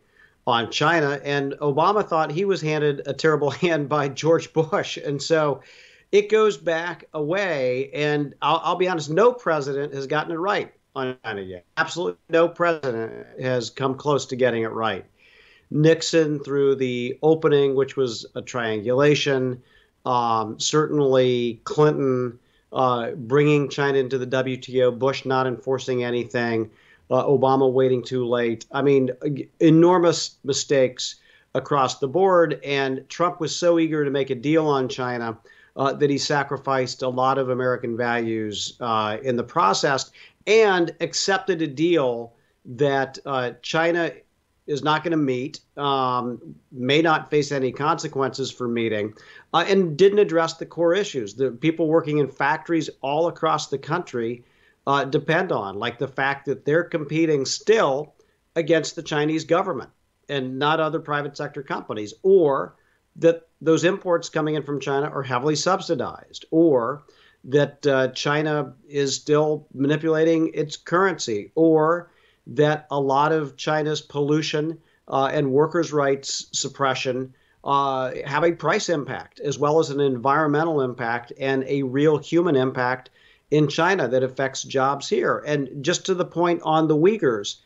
on China. And Obama thought he was handed a terrible hand by George Bush. And so it goes back a way. And I'll be honest, no president has gotten it right on China yet. Absolutely no president has come close to getting it right. Nixon through the opening, which was a triangulation, certainly Clinton bringing China into the WTO, Bush not enforcing anything, Obama waiting too late. I mean, enormous mistakes across the board. And Trump was so eager to make a deal on China that he sacrificed a lot of American values in the process and accepted a deal that China is not going to meet, may not face any consequences for meeting, and didn't address the core issues. The people working in factories all across the country depend on, like the fact that they're competing still against the Chinese government and not other private sector companies, or that those imports coming in from China are heavily subsidized, or that China is still manipulating its currency, or that a lot of China's pollution and workers' rights suppression have a price impact, as well as an environmental impact and a real human impact in China that affects jobs here. And just to the point on the Uyghurs,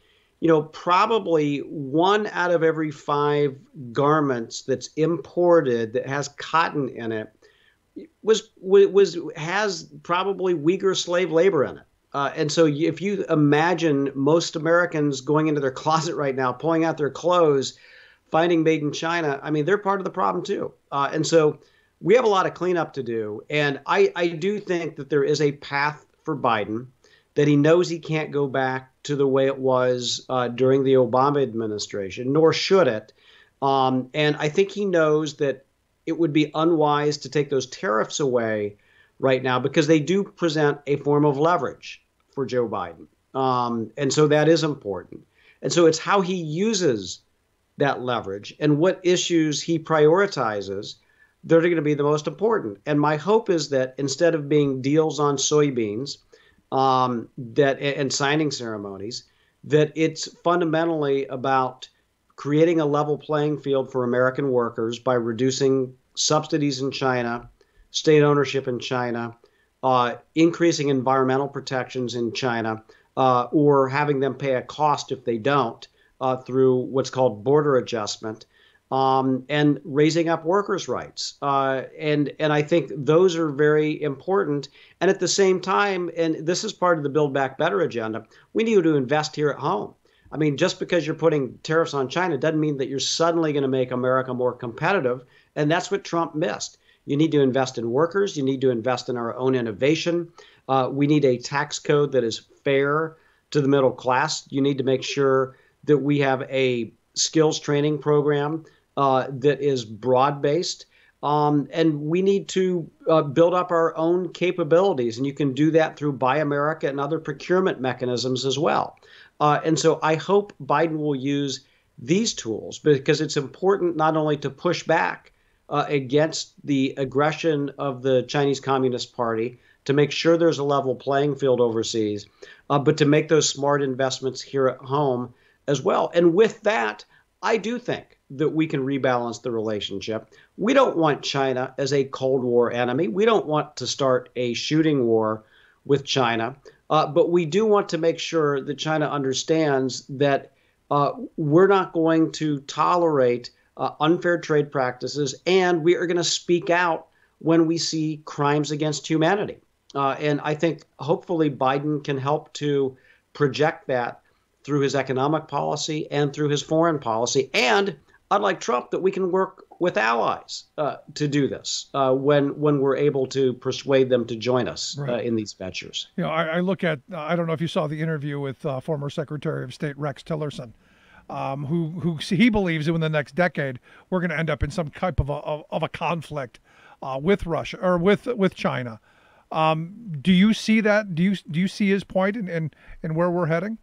probably 1 out of every 5 garments that's imported that has cotton in it has probably Uyghur slave labor in it. And so if you imagine most Americans going into their closet right now, pulling out their clothes, finding made in China, I mean, they're part of the problem too. And so we have a lot of cleanup to do. And I do think that there is a path for Biden, that he knows he can't go back to the way it was during the Obama administration, nor should it. And I think he knows that it would be unwise to take those tariffs away right now, because they do present a form of leverage for Joe Biden. And so that is important. And so it's how he uses that leverage and what issues he prioritizes that are going to be the most important. And my hope is that instead of being deals on soybeans and signing ceremonies, that it's fundamentally about creating a level playing field for American workers by reducing subsidies in China, state ownership in China, increasing environmental protections in China, or having them pay a cost if they don't through what's called border adjustment, and raising up workers' rights. And I think those are very important. And at the same time, and this is part of the Build Back Better agenda, we need to invest here at home. I mean, just because you're putting tariffs on China doesn't mean that you're suddenly going to make America more competitive. And that's what Trump missed. You need to invest in workers. You need to invest in our own innovation. We need a tax code that is fair to the middle class. You need to make sure that we have a skills training program that is broad-based. And we need to build up our own capabilities. And you can do that through Buy America and other procurement mechanisms as well. And so I hope Biden will use these tools, because it's important not only to push back against the aggression of the Chinese Communist Party, to make sure there's a level playing field overseas, but to make those smart investments here at home as well. And with that, I do think that we can rebalance the relationship. We don't want China as a Cold War enemy. We don't want to start a shooting war with China. But we do want to make sure that China understands that we're not going to tolerate unfair trade practices, and we are going to speak out when we see crimes against humanity. And I think hopefully Biden can help to project that through his economic policy and through his foreign policy. And unlike Trump, that we can work with allies to do this when we're able to persuade them to join us in these ventures. You know, I look at, I don't know if you saw the interview with former Secretary of State Rex Tillerson, who he believes that in the next decade, we're going to end up in some type of a conflict with Russia or with China. Do you see that? Do you see his point and where we're heading?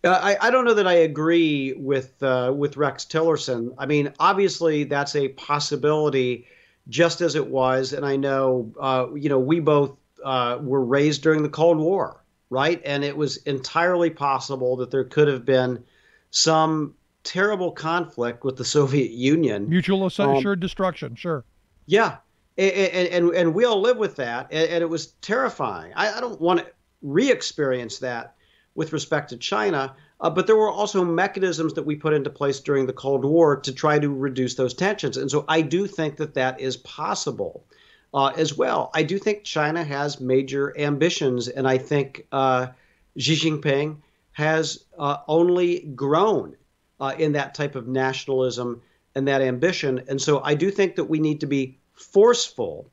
I don't know that I agree with Rex Tillerson. I mean, obviously that's a possibility, just as it was. And I know, we both were raised during the Cold War, right? And it was entirely possible that there could have been some terrible conflict with the Soviet Union. Mutual assured destruction, sure. Yeah, and we all live with that, and it was terrifying. I don't want to re-experience that with respect to China, but there were also mechanisms that we put into place during the Cold War to try to reduce those tensions. And so I do think that that is possible as well. I do think China has major ambitions, and I think Xi Jinping has only grown in that type of nationalism and that ambition. And so I do think that we need to be forceful,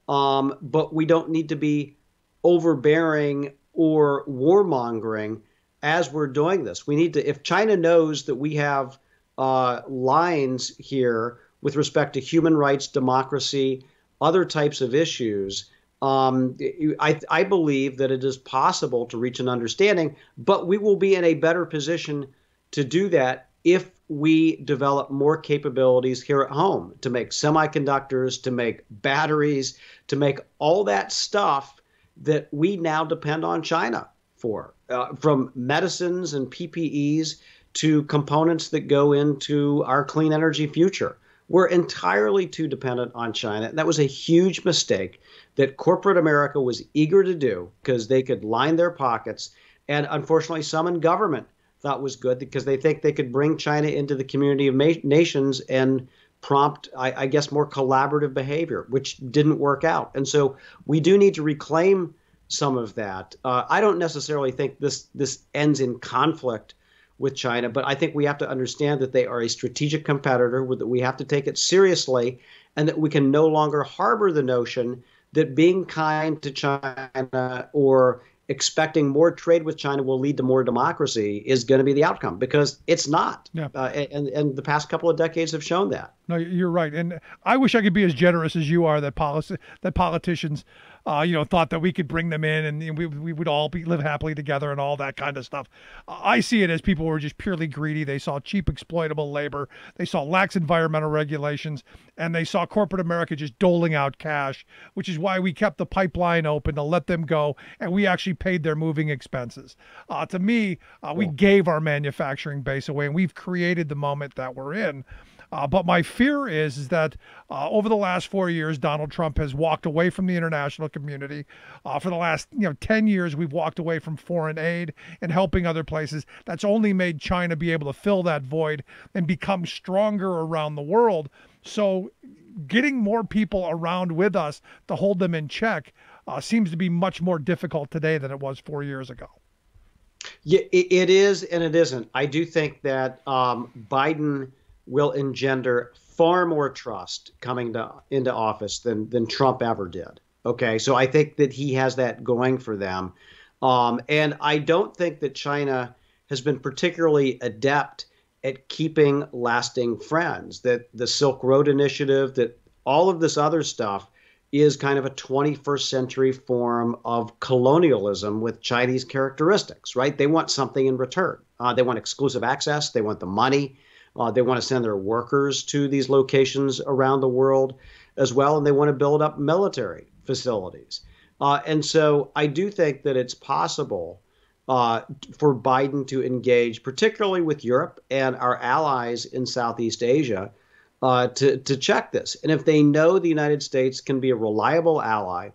but we don't need to be overbearing or warmongering as we're doing this. We need to, if China knows that we have lines here with respect to human rights, democracy, other types of issues, I believe that it is possible to reach an understanding, but we will be in a better position to do that if we develop more capabilities here at home to make semiconductors, to make batteries, to make all that stuff that we now depend on China for, from medicines and PPEs to components that go into our clean energy future. We're entirely too dependent on China. And that was a huge mistake that corporate America was eager to do because they could line their pockets. And unfortunately, some in government thought was good because they think they could bring China into the community of nations and prompt, I guess, more collaborative behavior, which didn't work out. And so we do need to reclaim some of that. I don't necessarily think this ends in conflict with China, but I think we have to understand that they are a strategic competitor, that we have to take it seriously, and that we can no longer harbor the notion that being kind to China or expecting more trade with China will lead to more democracy is going to be the outcome, because it's not. Yeah. And the past couple of decades have shown that. No, you're right. And I wish I could be as generous as you are that politicians thought that we could bring them in and we would all live happily together and all that kind of stuff. I see it as people were just purely greedy. They saw cheap, exploitable labor. They saw lax environmental regulations, and they saw corporate America just doling out cash, which is why we kept the pipeline open to let them go, and we actually paid their moving expenses. To me, we gave our manufacturing base away, and we've created the moment that we're in. But my fear is that over the last 4 years, Donald Trump has walked away from the international community. For the last 10 years, we've walked away from foreign aid and helping other places. That's only made China be able to fill that void and become stronger around the world. So getting more people around with us to hold them in check seems to be much more difficult today than it was 4 years ago. Yeah, it is and it isn't. I do think that Biden will engender far more trust coming into office than Trump ever did. Okay, so I think that he has that going for them. And I don't think that China has been particularly adept at keeping lasting friends, that the Silk Road Initiative, that all of this other stuff is kind of a 21st century form of colonialism with Chinese characteristics, right? They want something in return. They want exclusive access. They want the money. They want to send their workers to these locations around the world as well, and they want to build up military facilities. And so I do think that it's possible for Biden to engage, particularly with Europe and our allies in Southeast Asia, to check this. And if they know the United States can be a reliable ally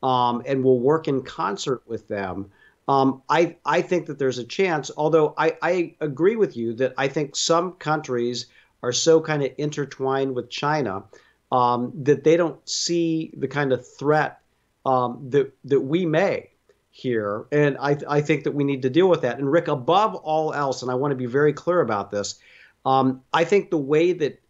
and will work in concert with them, I think that there's a chance, although I agree with you that I think some countries are so kind of intertwined with China that they don't see the kind of threat that we may here. And I think that we need to deal with that. And Rick, above all else, and I want to be very clear about this, I think the way that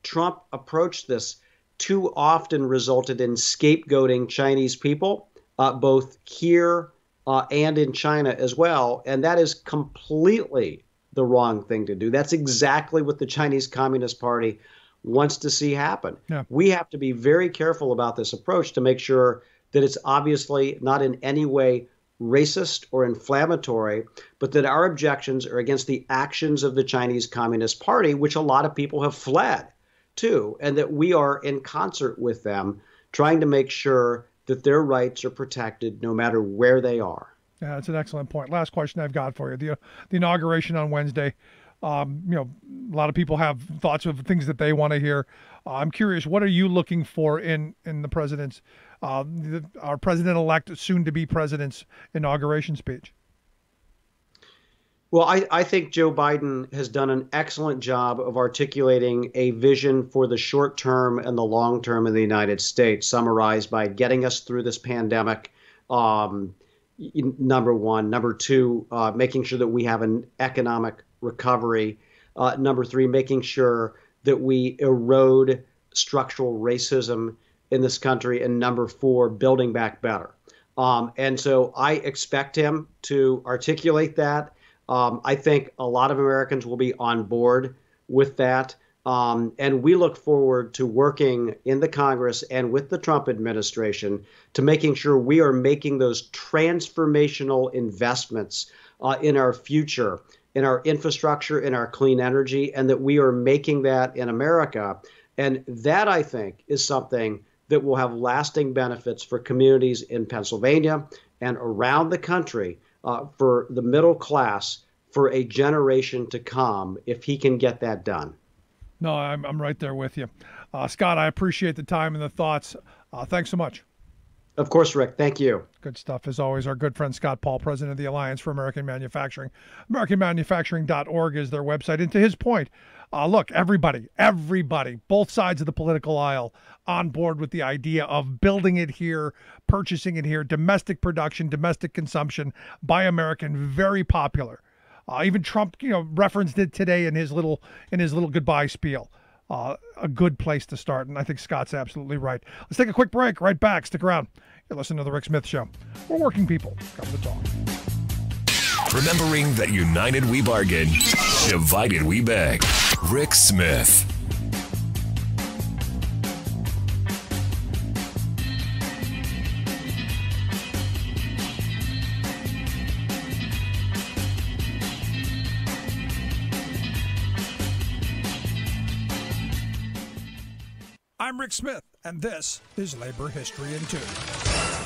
Trump approached this too often resulted in scapegoating Chinese people, both here and in China as well. And that is completely the wrong thing to do. That's exactly what the Chinese Communist Party wants to see happen. Yeah. We have to be very careful about this approach to make sure that it's obviously not in any way racist or inflammatory, but that our objections are against the actions of the Chinese Communist Party, which a lot of people have fled to, and that we are in concert with them, trying to make sure that their rights are protected no matter where they are. Yeah, that's an excellent point. Last question I've got for you. The inauguration on Wednesday, a lot of people have thoughts of things that they want to hear. I'm curious, what are you looking for in the president's, our president-elect, soon-to-be president's inauguration speech? Well, I think Joe Biden has done an excellent job of articulating a vision for the short term and the long term in the United States, summarized by getting us through this pandemic, number one. Number two, making sure that we have an economic recovery. Number three, making sure that we erode structural racism in this country. And number four, building back better. And so I expect him to articulate that. I think a lot of Americans will be on board with that. And we look forward to working in the Congress and with the Trump administration to making sure we are making those transformational investments in our future, in our infrastructure, in our clean energy, and that we are making that in America. And that, I think, is something that will have lasting benefits for communities in Pennsylvania and around the country, for the middle class, for a generation to come, if he can get that done. No, I'm right there with you. Scott, I appreciate the time and the thoughts. Thanks so much. Of course, Rick. Thank you. Good stuff. As always, our good friend Scott Paul, president of the Alliance for American Manufacturing. AmericanManufacturing.org is their website. And to his point, look, everybody, both sides of the political aisle on board with the idea of building it here, purchasing it here, domestic production, domestic consumption, buy American, very popular. Even Trump, referenced it today in his little goodbye spiel. A good place to start, and I think Scott's absolutely right. Let's take a quick break. Right back. Stick around. You're listening to The Rick Smith Show. We're working people. Come to talk. Remembering that united we bargain, divided we beg. Rick Smith. I'm Rick Smith, and this is Labor History in 2.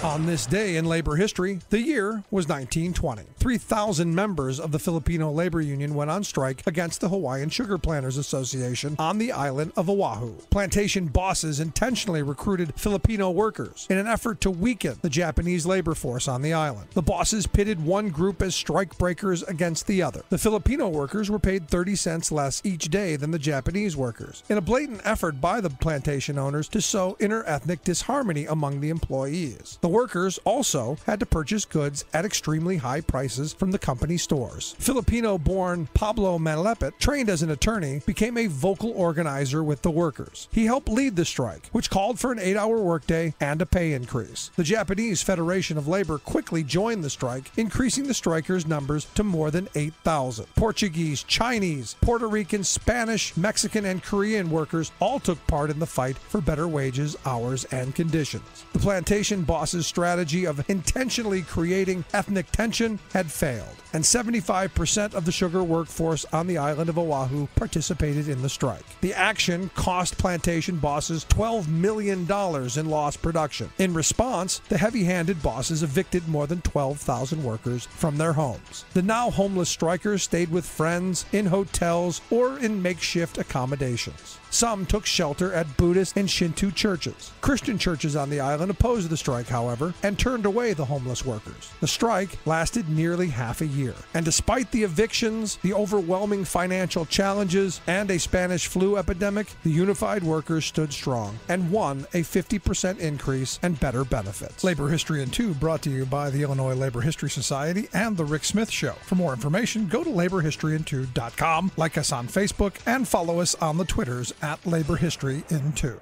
On this day in labor history, the year was 1920. 3,000 members of the Filipino Labor Union went on strike against the Hawaiian Sugar Planters Association on the island of Oahu. Plantation bosses intentionally recruited Filipino workers in an effort to weaken the Japanese labor force on the island. The bosses pitted one group as strike breakers against the other. The Filipino workers were paid 30 cents less each day than the Japanese workers, in a blatant effort by the plantation owners to sow interethnic disharmony among the employees. The workers also had to purchase goods at extremely high prices from the company stores. Filipino-born Pablo Manlepit, trained as an attorney, became a vocal organizer with the workers. He helped lead the strike, which called for an 8-hour workday and a pay increase. The Japanese Federation of Labor quickly joined the strike, increasing the strikers' numbers to more than 8,000. Portuguese, Chinese, Puerto Rican, Spanish, Mexican, and Korean workers all took part in the fight for better wages, hours, and conditions. The plantation bosses boss's strategy of intentionally creating ethnic tension had failed, and 75% of the sugar workforce on the island of Oahu participated in the strike. The action cost plantation bosses $12 million in lost production. In response, the heavy-handed bosses evicted more than 12,000 workers from their homes. The now homeless strikers stayed with friends, in hotels, or in makeshift accommodations. Some took shelter at Buddhist and Shinto churches. Christian churches on the island opposed the strike, however, and turned away the homeless workers. The strike lasted nearly half a year, and despite the evictions, the overwhelming financial challenges, and a Spanish flu epidemic, the unified workers stood strong and won a 50% increase and better benefits. Labor History in 2 brought to you by the Illinois Labor History Society and The Rick Smith Show. For more information, go to laborhistoryin2.com, like us on Facebook, and follow us on the Twitters at Labor History in 2.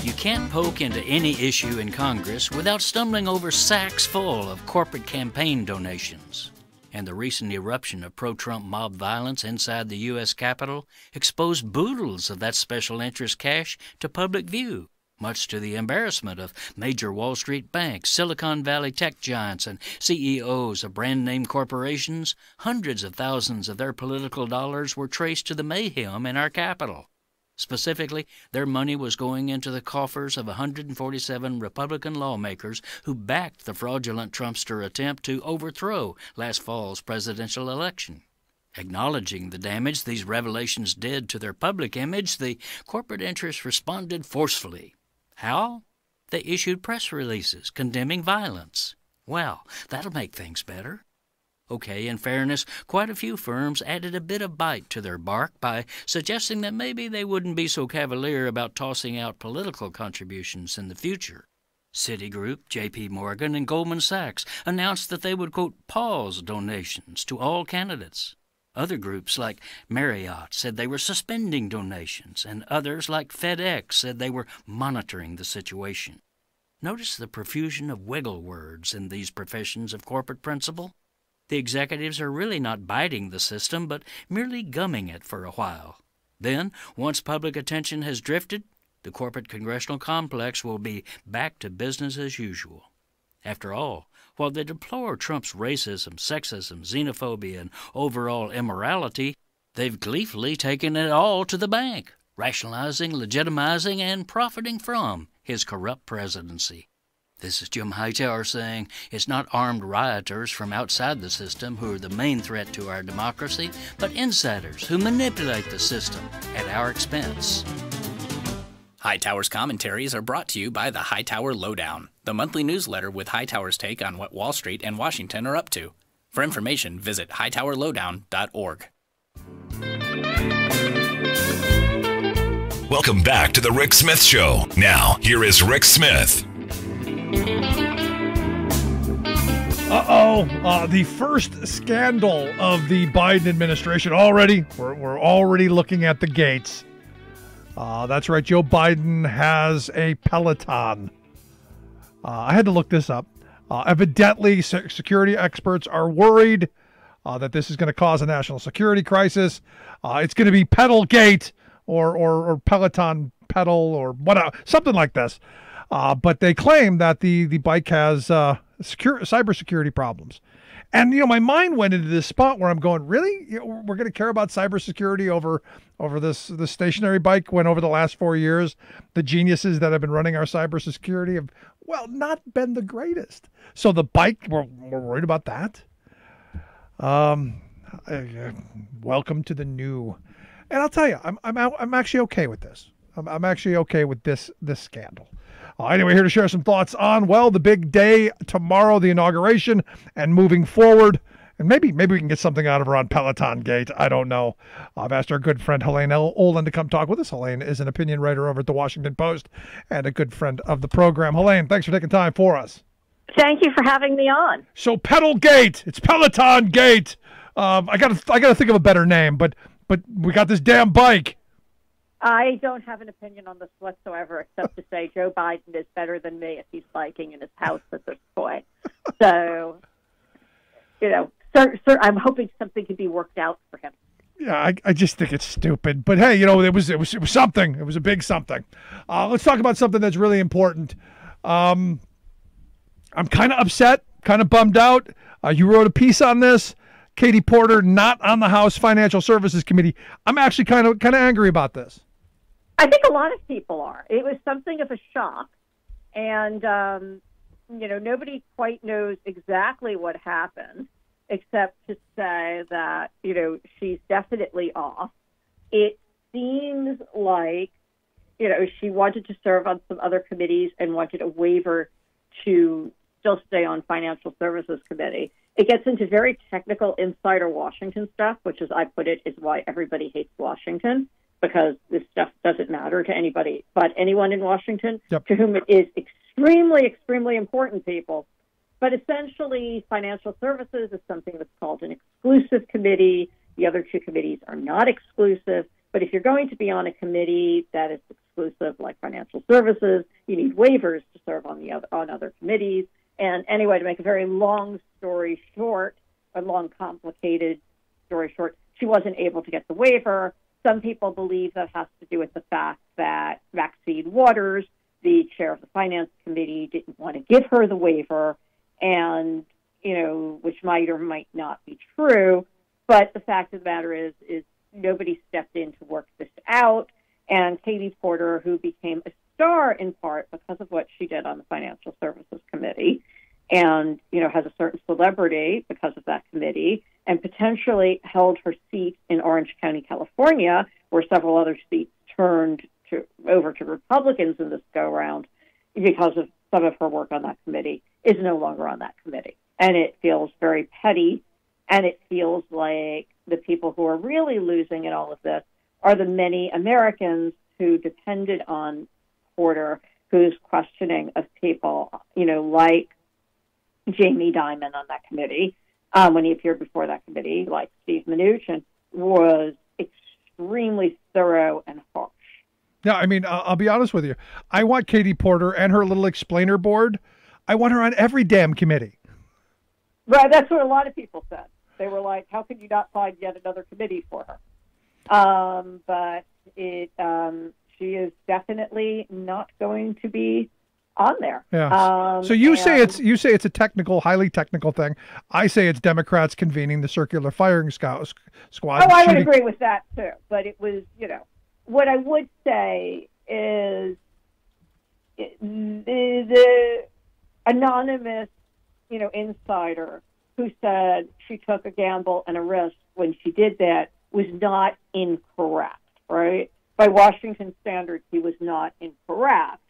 You can't poke into any issue in Congress without stumbling over sacks full of corporate campaign donations. And the recent eruption of pro-Trump mob violence inside the U.S. Capitol exposed boodles of that special interest cash to public view, much to the embarrassment of major Wall Street banks, Silicon Valley tech giants, and CEOs of brand-name corporations. Hundreds of thousands of their political dollars were traced to the mayhem in our Capitol. Specifically, their money was going into the coffers of 147 Republican lawmakers who backed the fraudulent Trumpster attempt to overthrow last fall's presidential election. Acknowledging the damage these revelations did to their public image, the corporate interests responded forcefully. How? They issued press releases condemning violence. Well, that'll make things better. Okay, in fairness, quite a few firms added a bit of bite to their bark by suggesting that maybe they wouldn't be so cavalier about tossing out political contributions in the future. Citigroup, J.P. Morgan, and Goldman Sachs announced that they would, quote, pause donations to all candidates. Other groups like Marriott said they were suspending donations, and others like FedEx said they were monitoring the situation. Notice the profusion of wiggle words in these professions of corporate principle. The executives are really not biting the system, but merely gumming it for a while. Then, once public attention has drifted, the corporate congressional complex will be back to business as usual. After all, while they deplore Trump's racism, sexism, xenophobia, and overall immorality, they've gleefully taken it all to the bank, rationalizing, legitimizing, and profiting from his corrupt presidency. This is Jim Hightower saying it's not armed rioters from outside the system who are the main threat to our democracy, but insiders who manipulate the system at our expense. Hightower's commentaries are brought to you by the Hightower Lowdown, the monthly newsletter with Hightower's take on what Wall Street and Washington are up to. For information, visit hightowerlowdown.org. Welcome back to the Rick Smith Show. Now, here is Rick Smith. The first scandal of the Biden administration already. We're already looking at the gates. That's right. Joe Biden has a Peloton. I had to look this up. Evidently, security experts are worried that this is going to cause a national security crisis. It's going to be Pedalgate or Peloton pedal or whatever, something like this. But they claim that the bike has cybersecurity problems. And, my mind went into this spot where I'm going, really? We're going to care about cybersecurity over this stationary bike when over the last 4 years, the geniuses that have been running our cybersecurity have, not been the greatest. So the bike, we're worried about that. Welcome to the new. And I'll tell you, I'm actually okay with this. I'm actually okay with this scandal. Anyway, here to share some thoughts on, the big day tomorrow, the inauguration, and moving forward. And maybe we can get something out of her on Peloton Gate. I don't know. I've asked our good friend Helaine Olen to come talk with us. Helaine is an opinion writer over at the Washington Post and a good friend of the program. Helaine, thanks for taking time for us. Thank you for having me on. So Pedal Gate, it's Peloton Gate. I gotta think of a better name, but we got this damn bike. I don't have an opinion on this whatsoever, except to say Joe Biden is better than me if he's biking in his house at this point. So, I'm hoping something can be worked out for him. Yeah, I just think it's stupid. But hey, it was something. It was a big something. Let's talk about something that's really important. I'm kind of upset, kind of bummed out. You wrote a piece on this. Katie Porter not on the House Financial Services Committee. I'm actually kind of angry about this. I think a lot of people are. It was something of a shock, and nobody quite knows exactly what happened, except to say that she's definitely off. It seems like she wanted to serve on some other committees and wanted a waiver to still stay on Financial Services Committee. It gets into very technical insider Washington stuff, which, as I put it, is why everybody hates Washington, because this stuff doesn't matter to anybody but anyone in Washington, Yep. to whom it is extremely, extremely important, people. But essentially, Financial Services is something that's called an exclusive committee. The other two committees are not exclusive. But if you're going to be on a committee that is exclusive, like Financial Services, you need waivers to serve on other committees. And anyway, to make a very long story short, a long, complicated story short, she wasn't able to get the waiver. Some people believe that has to do with the fact that Maxine Waters, the chair of the Finance Committee, didn't want to give her the waiver, and, which might or might not be true. But the fact of the matter is nobody stepped in to work this out. And Katie Porter, who became a star in part because of what she did on the Financial Services Committee, and, has a certain celebrity because of that committee, and potentially held her seat in Orange County, California, where several other seats turned over to Republicans in this go-round because of some of her work on that committee, is no longer on that committee. And it feels very petty, and it feels like the people who are really losing in all of this are the many Americans who depended on Porter, whose questioning of people, like Jamie Dimon on that committee, when he appeared before that committee, like Steve Mnuchin, was extremely thorough and harsh. Yeah, I mean, I'll be honest with you. I want Katie Porter and her little explainer board. I want her on every damn committee. Right, that's what a lot of people said. They were like, how can you not find yet another committee for her? But she is definitely not going to be on there. Yeah. So you say it's a technical, highly technical thing. I say it's Democrats convening the circular firing squad. Oh, I would agree with that too. But it was, what I would say is the anonymous, insider who said she took a gamble and a risk when she did that was not incorrect, right? By Washington standards, he was not incorrect.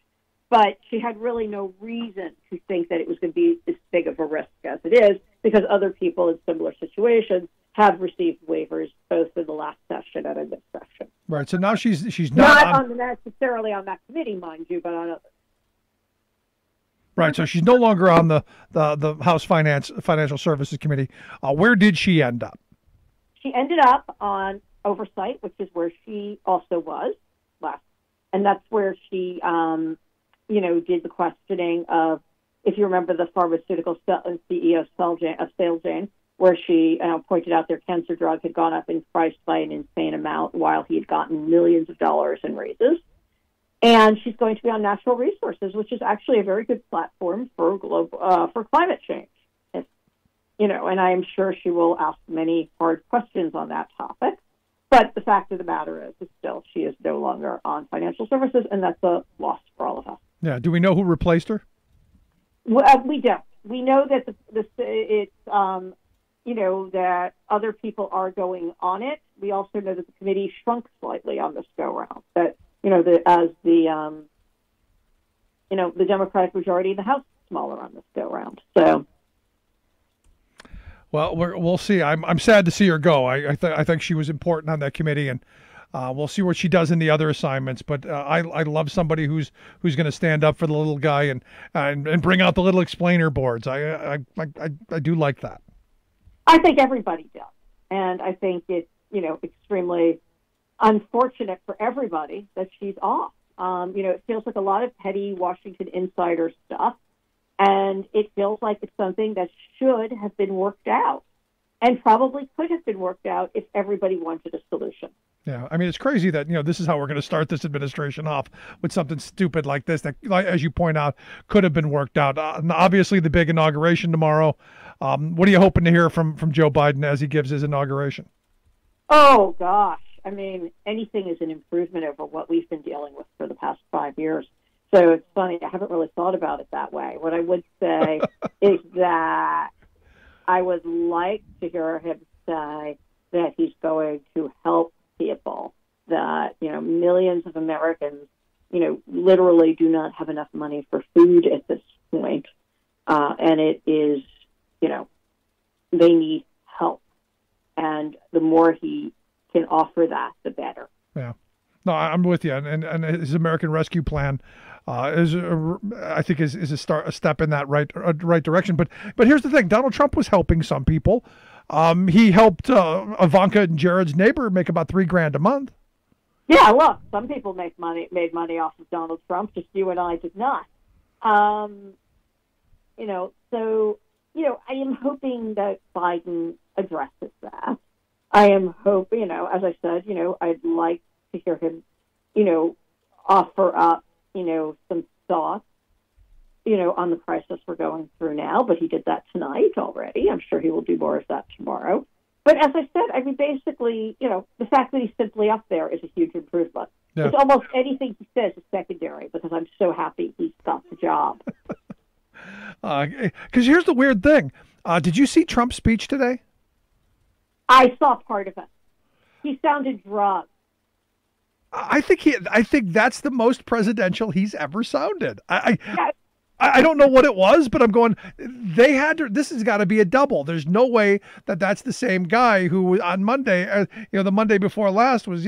But she had really no reason to think that it was going to be as big of a risk as it is, because other people in similar situations have received waivers both in the last session and in this session. Right. So now she's not necessarily on that committee, mind you, but on others. Right. So she's no longer on the House Financial Services Committee. Where did she end up? She ended up on Oversight, which is where she also was last, and that's where she did the questioning of, if you remember, the pharmaceutical CEO of Celgene, where she pointed out their cancer drug had gone up in price by an insane amount while he had gotten millions of dollars in raises. And she's going to be on Natural Resources, which is actually a very good platform for for climate change. And I am sure she will ask many hard questions on that topic. But the fact of the matter is still she is no longer on Financial Services, and that's a loss for all of us. Yeah. Do we know who replaced her? Well, we don't. We know that that other people are going on it. We also know that the committee shrunk slightly on this go round. That the Democratic majority in the House is smaller on this go round. So. Well, we'll see. I'm sad to see her go. I think she was important on that committee, and we'll see what she does in the other assignments. But I love somebody who's going to stand up for the little guy and bring out the little explainer boards. I do like that. I think everybody does, and I think it's extremely unfortunate for everybody that she's off. It feels like a lot of petty Washington insider stuff. And it feels like it's something that should have been worked out. and probably could have been worked out if everybody wanted a solution. Yeah, I mean, it's crazy that, this is how we're going to start this administration off, with something stupid like this that, like, as you point out, could have been worked out. Obviously, the big inauguration tomorrow. What are you hoping to hear from Joe Biden as he gives his inauguration? Oh, gosh. I mean, anything is an improvement over what we've been dealing with for the past 5 years. So it's funny, I haven't really thought about it that way. What I would say is that I would like to hear him say that he's going to help people, that, millions of Americans, literally do not have enough money for food at this point. And it is, they need help. And the more he can offer that, the better. Yeah. No, I'm with you. And his American Rescue Plan I think is a step in that right direction. But here's the thing: Donald Trump was helping some people. He helped Ivanka and Jared's neighbor make about $3,000 a month. Yeah, look, some people made money off of Donald Trump. Just you and I did not. I am hoping that Biden addresses that. I am hoping, as I said, I'd like to hear him, offer up, some thoughts, on the crisis we're going through now. But he did that tonight already. I'm sure he will do more of that tomorrow. But as I said, I mean, basically, the fact that he's simply up there is a huge improvement. Yeah. It's almost anything he says is secondary because I'm so happy he's got the job. Because here's the weird thing. Did you see Trump's speech today? I saw part of it. He sounded drugged. I think that's the most presidential he's ever sounded. I don't know what it was, but I'm going, this has got to be a double. There's no way that that's the same guy who on Monday, the Monday before last was,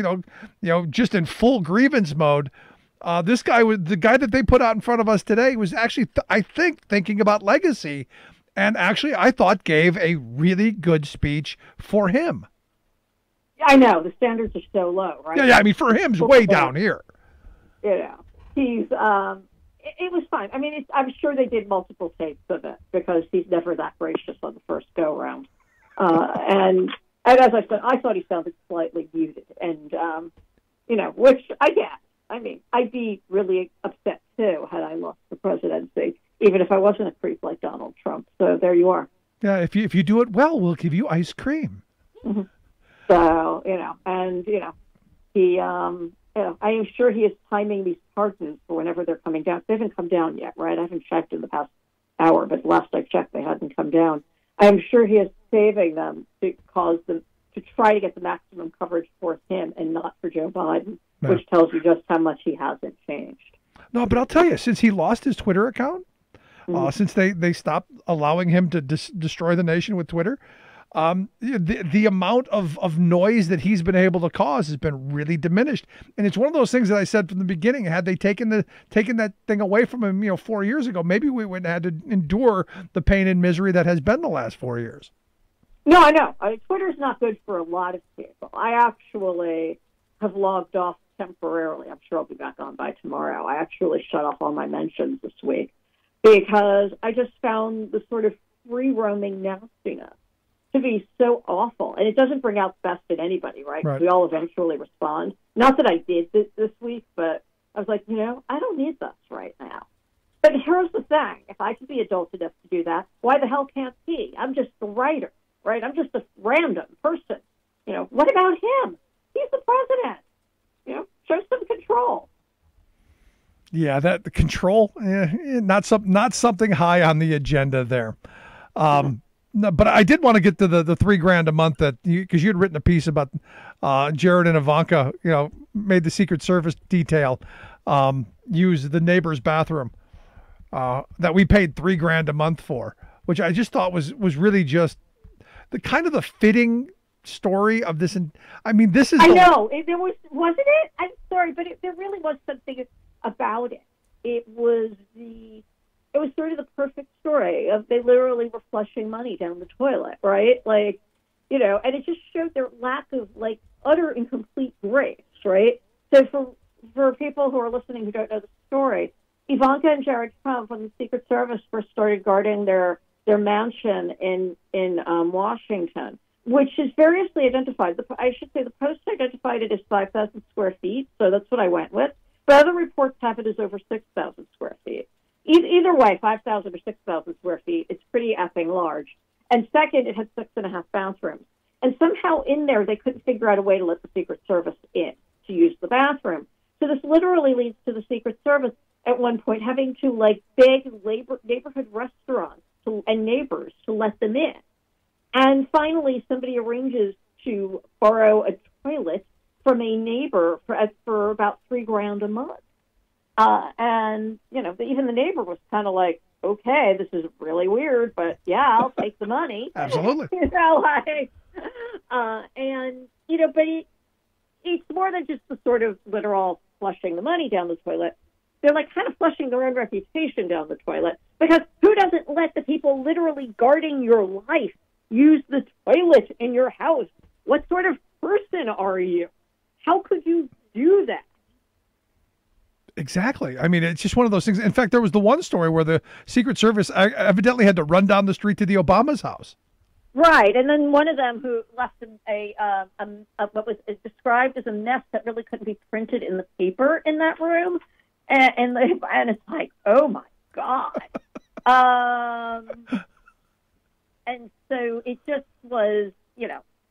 just in full grievance mode. This guy was the guy that they put out in front of us today was actually, I think, thinking about legacy, and actually I thought gave a really good speech for him. I know the standards are so low, right? Yeah. I mean, for him's way down here. He's. It was fine. I mean, I'm sure they did multiple takes of it because he's never that gracious on the first go round. And as I said, I thought he sounded slightly muted, and which I get. I mean, I'd be really upset too had I lost the presidency, even if I wasn't a creep like Donald Trump. So there you are. Yeah, if you do it well, we'll give you ice cream. Mm-hmm. So he. I am sure he is timing these pardons for whenever they're coming down. They haven't come down yet, right? I haven't checked in the past hour, but last I checked, they hadn't come down. I am sure he is saving them to cause them to try to get the maximum coverage for him and not for Joe Biden, which tells you just how much he hasn't changed. No, but I'll tell you, since he lost his Twitter account, since they stopped allowing him to destroy the nation with Twitter, the amount of noise that he's been able to cause has been really diminished. And it's one of those things that I said from the beginning, had they taken that thing away from him, 4 years ago, maybe we wouldn't have had to endure the pain and misery that has been the last 4 years. No, I know. Twitter's not good for a lot of people. I actually have logged off temporarily. I'm sure I'll be back on by tomorrow. I actually shut off all my mentions this week because I just found the sort of free-roaming nastiness to be so awful. And it doesn't bring out the best in anybody, right? We all eventually respond. Not that I did this week, but I was like, I don't need this right now. But here's the thing. If I could be adult enough to do that, why the hell can't he? I'm just a writer, right? I'm just a random person. What about him? He's the president. Show some control. Yeah, that the control, not something high on the agenda there. No, but I did want to get to the $3,000 a month because you had written a piece about Jared and Ivanka, made the Secret Service detail use the neighbor's bathroom that we paid $3,000 a month for, which I just thought was really just the kind of the fitting story of this. And I mean, this is. I know there wasn't it? I'm sorry, but there really was something about it. It was sort of the perfect story of they literally were flushing money down the toilet, right? And it just showed their lack of utter and complete grace, right? So for people who are listening who don't know the story, Ivanka and Jared Trump, when the Secret Service first started guarding their their mansion in Washington, which is variously identified. I should say the Post identified it as 5,000 square feet, so that's what I went with. But other reports have it as over 6,000 square feet. Either way, 5,000 or 6,000 square feet, it's pretty effing large. And second, it had 6.5 bathrooms. And somehow in there, they couldn't figure out a way to let the Secret Service in to use the bathroom. So this literally leads to the Secret Service at one point having to beg neighborhood restaurants and neighbors to let them in. And finally, somebody arranges to borrow a toilet from a neighbor for about $3,000 a month. And, even the neighbor was kind of like, okay, this is really weird, but yeah, I'll take the money. Absolutely. But it's more than just the sort of literal flushing the money down the toilet. They're kind of flushing their own reputation down the toilet, because who doesn't let the people literally guarding your life use the toilet in your house? What sort of person are you? How could you do that? Exactly. I mean, it's just one of those things. In fact, there was the one story where the Secret Service evidently had to run down the street to the Obama's house. Right, and then one of them who left what was described as a mess that really couldn't be printed in the paper in that room, and it's like, oh my God. And so it just was,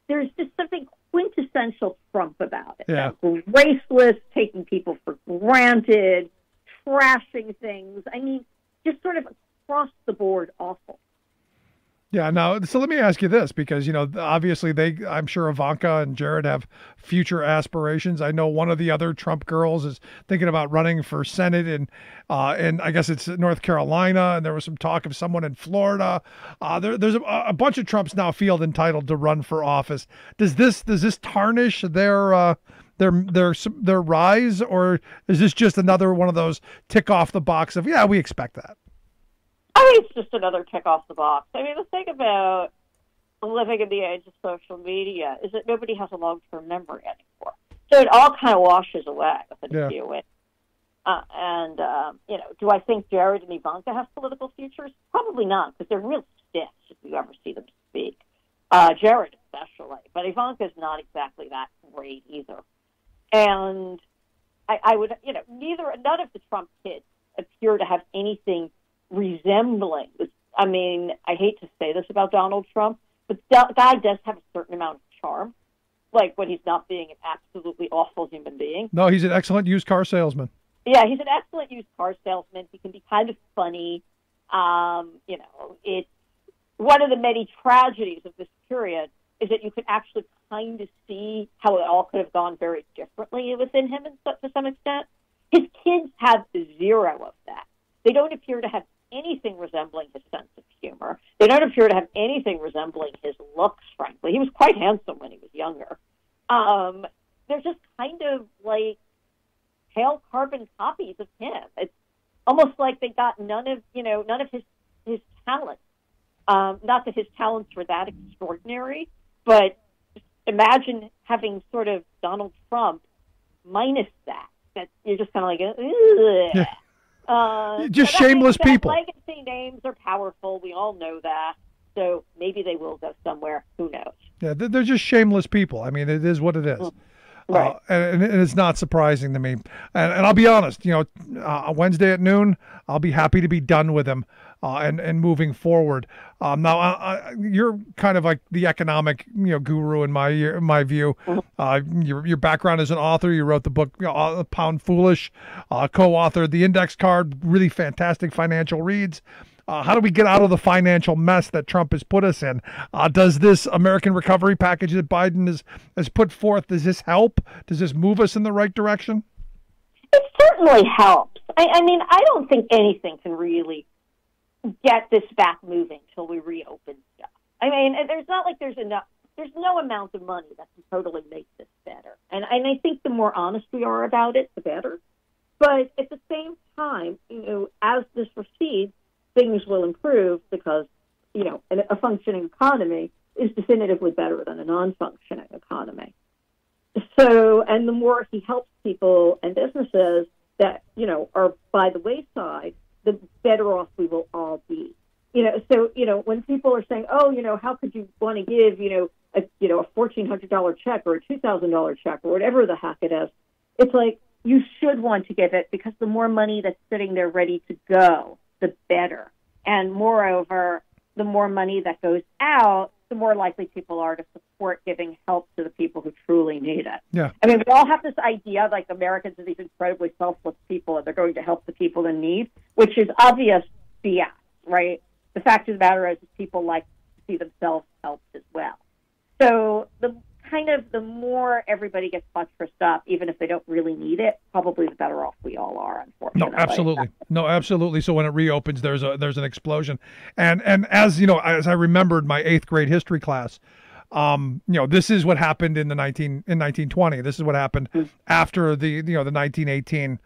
there's just something quintessential Trump about it. Yeah. Graceless, taking people for granted, trashing things. I mean, just sort of across the board awful. Yeah. Now, so let me ask you this, because, obviously I'm sure Ivanka and Jared have future aspirations. I know one of the other Trump girls is thinking about running for Senate and I guess it's North Carolina. And there was some talk of someone in Florida. There's a bunch of Trumps now feel entitled to run for office. Does this tarnish their rise, or is this just another one of those tick off the box of, yeah, we expect that? I think it's just another tick off the box. I mean, the thing about living in the age of social media is that nobody has a long-term memory anymore. So it all kind of washes away within a few weeks. Do I think Jared and Ivanka have political futures? Probably not, because they're real stiffs if you ever see them speak. Jared especially. But Ivanka's not exactly that great either. And I would, none of the Trump kids appear to have anything resembling this. I mean, I hate to say this about Donald Trump, but that guy does have a certain amount of charm, when he's not being an absolutely awful human being. No, he's an excellent used car salesman. Yeah, he's an excellent used car salesman. He can be kind of funny. It's one of the many tragedies of this period is that you can actually kind of see how it all could have gone very differently within him to some extent. His kids have zero of that. They don't appear to have anything resembling his sense of humor. They don't appear to have anything resembling his looks, frankly. He was quite handsome when he was younger. They're just kind of like pale carbon copies of him. It's almost like they got none of his talents. Not that his talents were that extraordinary, but imagine having sort of Donald Trump minus that. That you're just kind of like, ugh. Yeah. Just shameless people. Legacy names are powerful. We all know that. So maybe they will go somewhere. Who knows? Yeah, they're just shameless people. I mean, it is what it is. Right. And it's not surprising to me. And I'll be honest, Wednesday at noon, I'll be happy to be done with him and moving forward. Now, you're kind of like the economic guru in my view. Your background as an author, you wrote the book Pound Foolish, co-authored The Index Card, really fantastic financial reads. How do we get out of the financial mess that Trump has put us in? Does this American recovery package that Biden has put forth, does this help? Does this move us in the right direction? It certainly helps. I mean, I don't think anything can really get this back moving till we reopen stuff. I mean, there's not like there's no amount of money that can totally make this better. And I think the more honest we are about it, the better. But at the same time, as this proceeds, things will improve because, a functioning economy is definitively better than a non-functioning economy. So, and the more he helps people and businesses that, are by the wayside, the better off we will all be. When people are saying, oh, how could you want to give, a $1,400 check or a $2,000 check or whatever the heck it is, it's like, you should want to give it because the more money that's sitting there ready to go, the better. And moreover, the more money that goes out, the more likely people are to support giving help to the people who truly need it. Yeah. I mean, we all have this idea like Americans are these incredibly selfless people and they're going to help the people in need, which is obvious BS, right? The fact of the matter is people like to see themselves helped as well. So the more everybody gets buttressed up, even if they don't really need it, probably the better off we all are, unfortunately. No, absolutely. So when it reopens, there's an explosion. And as as I remembered my 8th grade history class, this is what happened in 1920. This is what happened after the 1918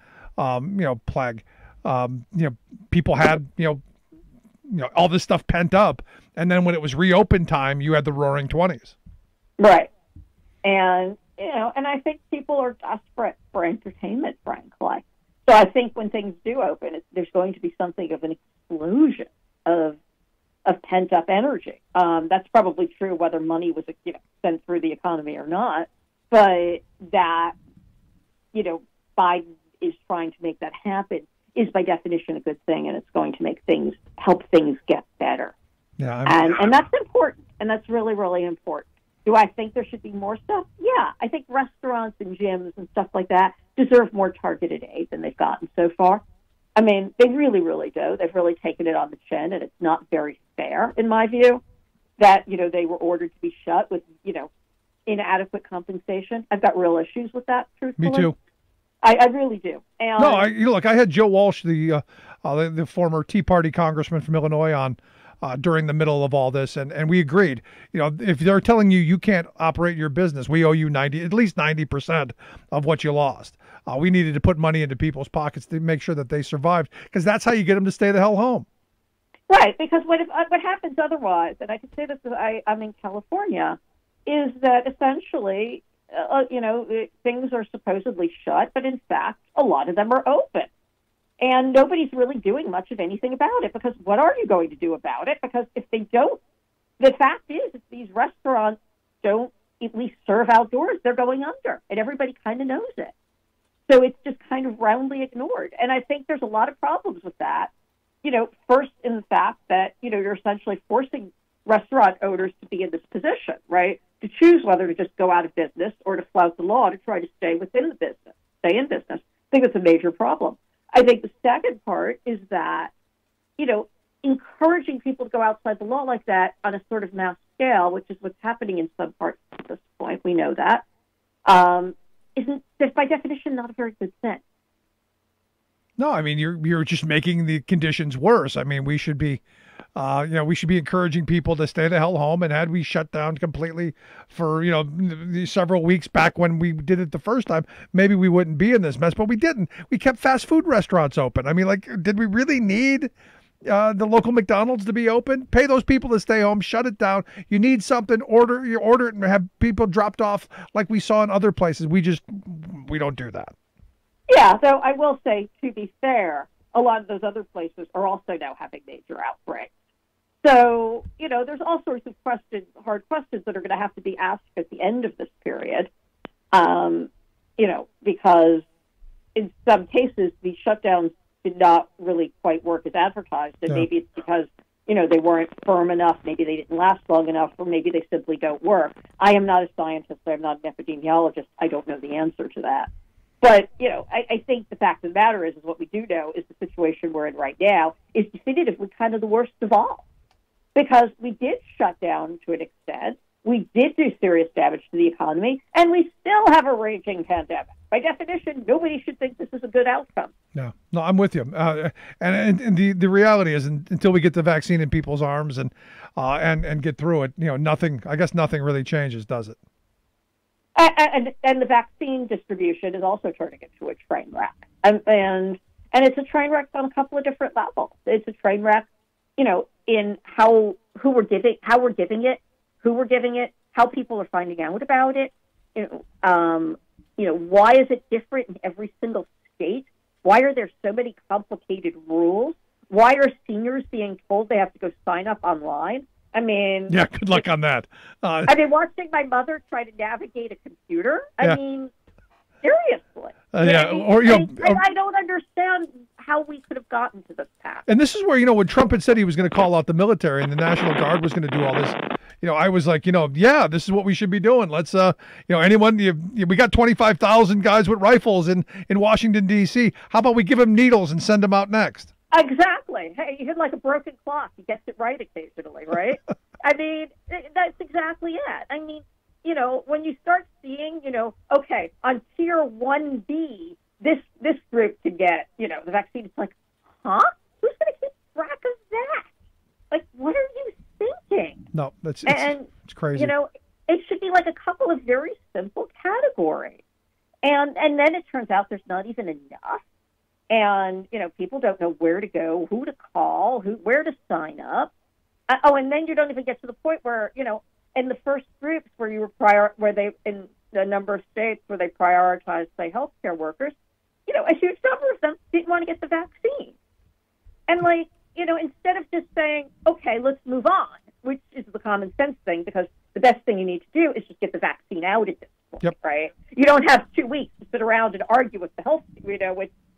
plague. People had all this stuff pent up, and then when it was reopen time, you had the Roaring '20s. Right. And and I think people are desperate for entertainment, frankly. So I think when things do open, there's going to be something of an explosion of pent up energy. That's probably true whether money was sent through the economy or not. But that Biden is trying to make that happen is by definition a good thing, and it's going to help things get better. Yeah, and that's important, and that's really, really important. Do I think there should be more stuff? Yeah, I think restaurants and gyms and stuff like that deserve more targeted aid than they've gotten so far. I mean, they really, really do. They've really taken it on the chin, and it's not very fair, in my view, that, they were ordered to be shut with, inadequate compensation. I've got real issues with that, truthfully. Me too. I really do. And look, I had Joe Walsh, the former Tea Party congressman from Illinois, on during the middle of all this, and we agreed. If they're telling you can't operate your business, we owe you at least 90% of what you lost. We needed to put money into people's pockets to make sure that they survived, because that's how you get them to stay the hell home. Right, because what happens otherwise, and I can say this because I'm in California, is that essentially, things are supposedly shut, but in fact, a lot of them are open. And nobody's really doing much of anything about it, because what are you going to do about it? Because if they don't, the fact is, if these restaurants don't at least serve outdoors, they're going under, and everybody kind of knows it. So it's just kind of roundly ignored. And I think there's a lot of problems with that. First in the fact that, you're essentially forcing restaurant owners to be in this position, right? To choose whether to just go out of business or to flout the law to try to stay in business. I think it's a major problem. I think the second part is that, encouraging people to go outside the law like that on a sort of mass scale, which is what's happening in some parts at this point, we know that, isn't, by definition, not a very good thing. No, I mean, you're just making the conditions worse. I mean, we should be encouraging people to stay the hell home. And had we shut down completely for, several weeks back when we did it the first time, maybe we wouldn't be in this mess, but we didn't. We kept fast food restaurants open. I mean, did we really need the local McDonald's to be open? Pay those people to stay home, shut it down. You need something, order it and have people dropped off like we saw in other places. We don't do that. Yeah, so I will say, to be fair, a lot of those other places are also now having major outbreaks. So, there's all sorts of hard questions that are going to have to be asked at the end of this period, because in some cases, the shutdowns did not really quite work as advertised, and maybe it's because, they weren't firm enough, maybe they didn't last long enough, or maybe they simply don't work. I am not a scientist, I'm not an epidemiologist, I don't know the answer to that. But, I think the fact of the matter is what we do know is the situation we're in right now is definitively kind of the worst of all. Because we did shut down to an extent, we did do serious damage to the economy, and we still have a raging pandemic. By definition, nobody should think this is a good outcome. No, I'm with you. And the reality is, until we get the vaccine in people's arms and get through it, nothing really changes, does it? And the vaccine distribution is also turning into a train wreck, and it's a train wreck on a couple of different levels. It's a train wreck, in how we're giving it, who we're giving it, how people are finding out about it. Why is it different in every single state? Why are there so many complicated rules? Why are seniors being told they have to go sign up online? I mean, yeah, good luck on that. I mean, watching my mother try to navigate a computer. Yeah. I mean, seriously. Yeah, I don't understand how we could have gotten to this path. And this is where, when Trump had said he was going to call out the military and the National Guard was going to do all this, I was like, yeah, this is what we should be doing. Let's, anyone, we got 25,000 guys with rifles in Washington, D.C. How about we give them needles and send them out next? Exactly. Hey, you hit like a broken clock. He gets it right occasionally, right? I mean, that's exactly it. I mean, when you start seeing, okay, on tier 1B, this group to get, the vaccine, it's like, huh? Who's going to keep track of that? Like, what are you thinking? No, it's crazy. It should be like a couple of very simple categories. And then it turns out there's not even enough. And, people don't know where to go, who to call, where to sign up. And then you don't even get to the point where, in the first groups where in the number of states where they prioritize, say, healthcare workers, a huge number of them didn't want to get the vaccine. And instead of just saying, okay, let's move on, which is the common sense thing, because the best thing you need to do is just get the vaccine out at this point, right? You don't have 2 weeks to sit around and argue with the health,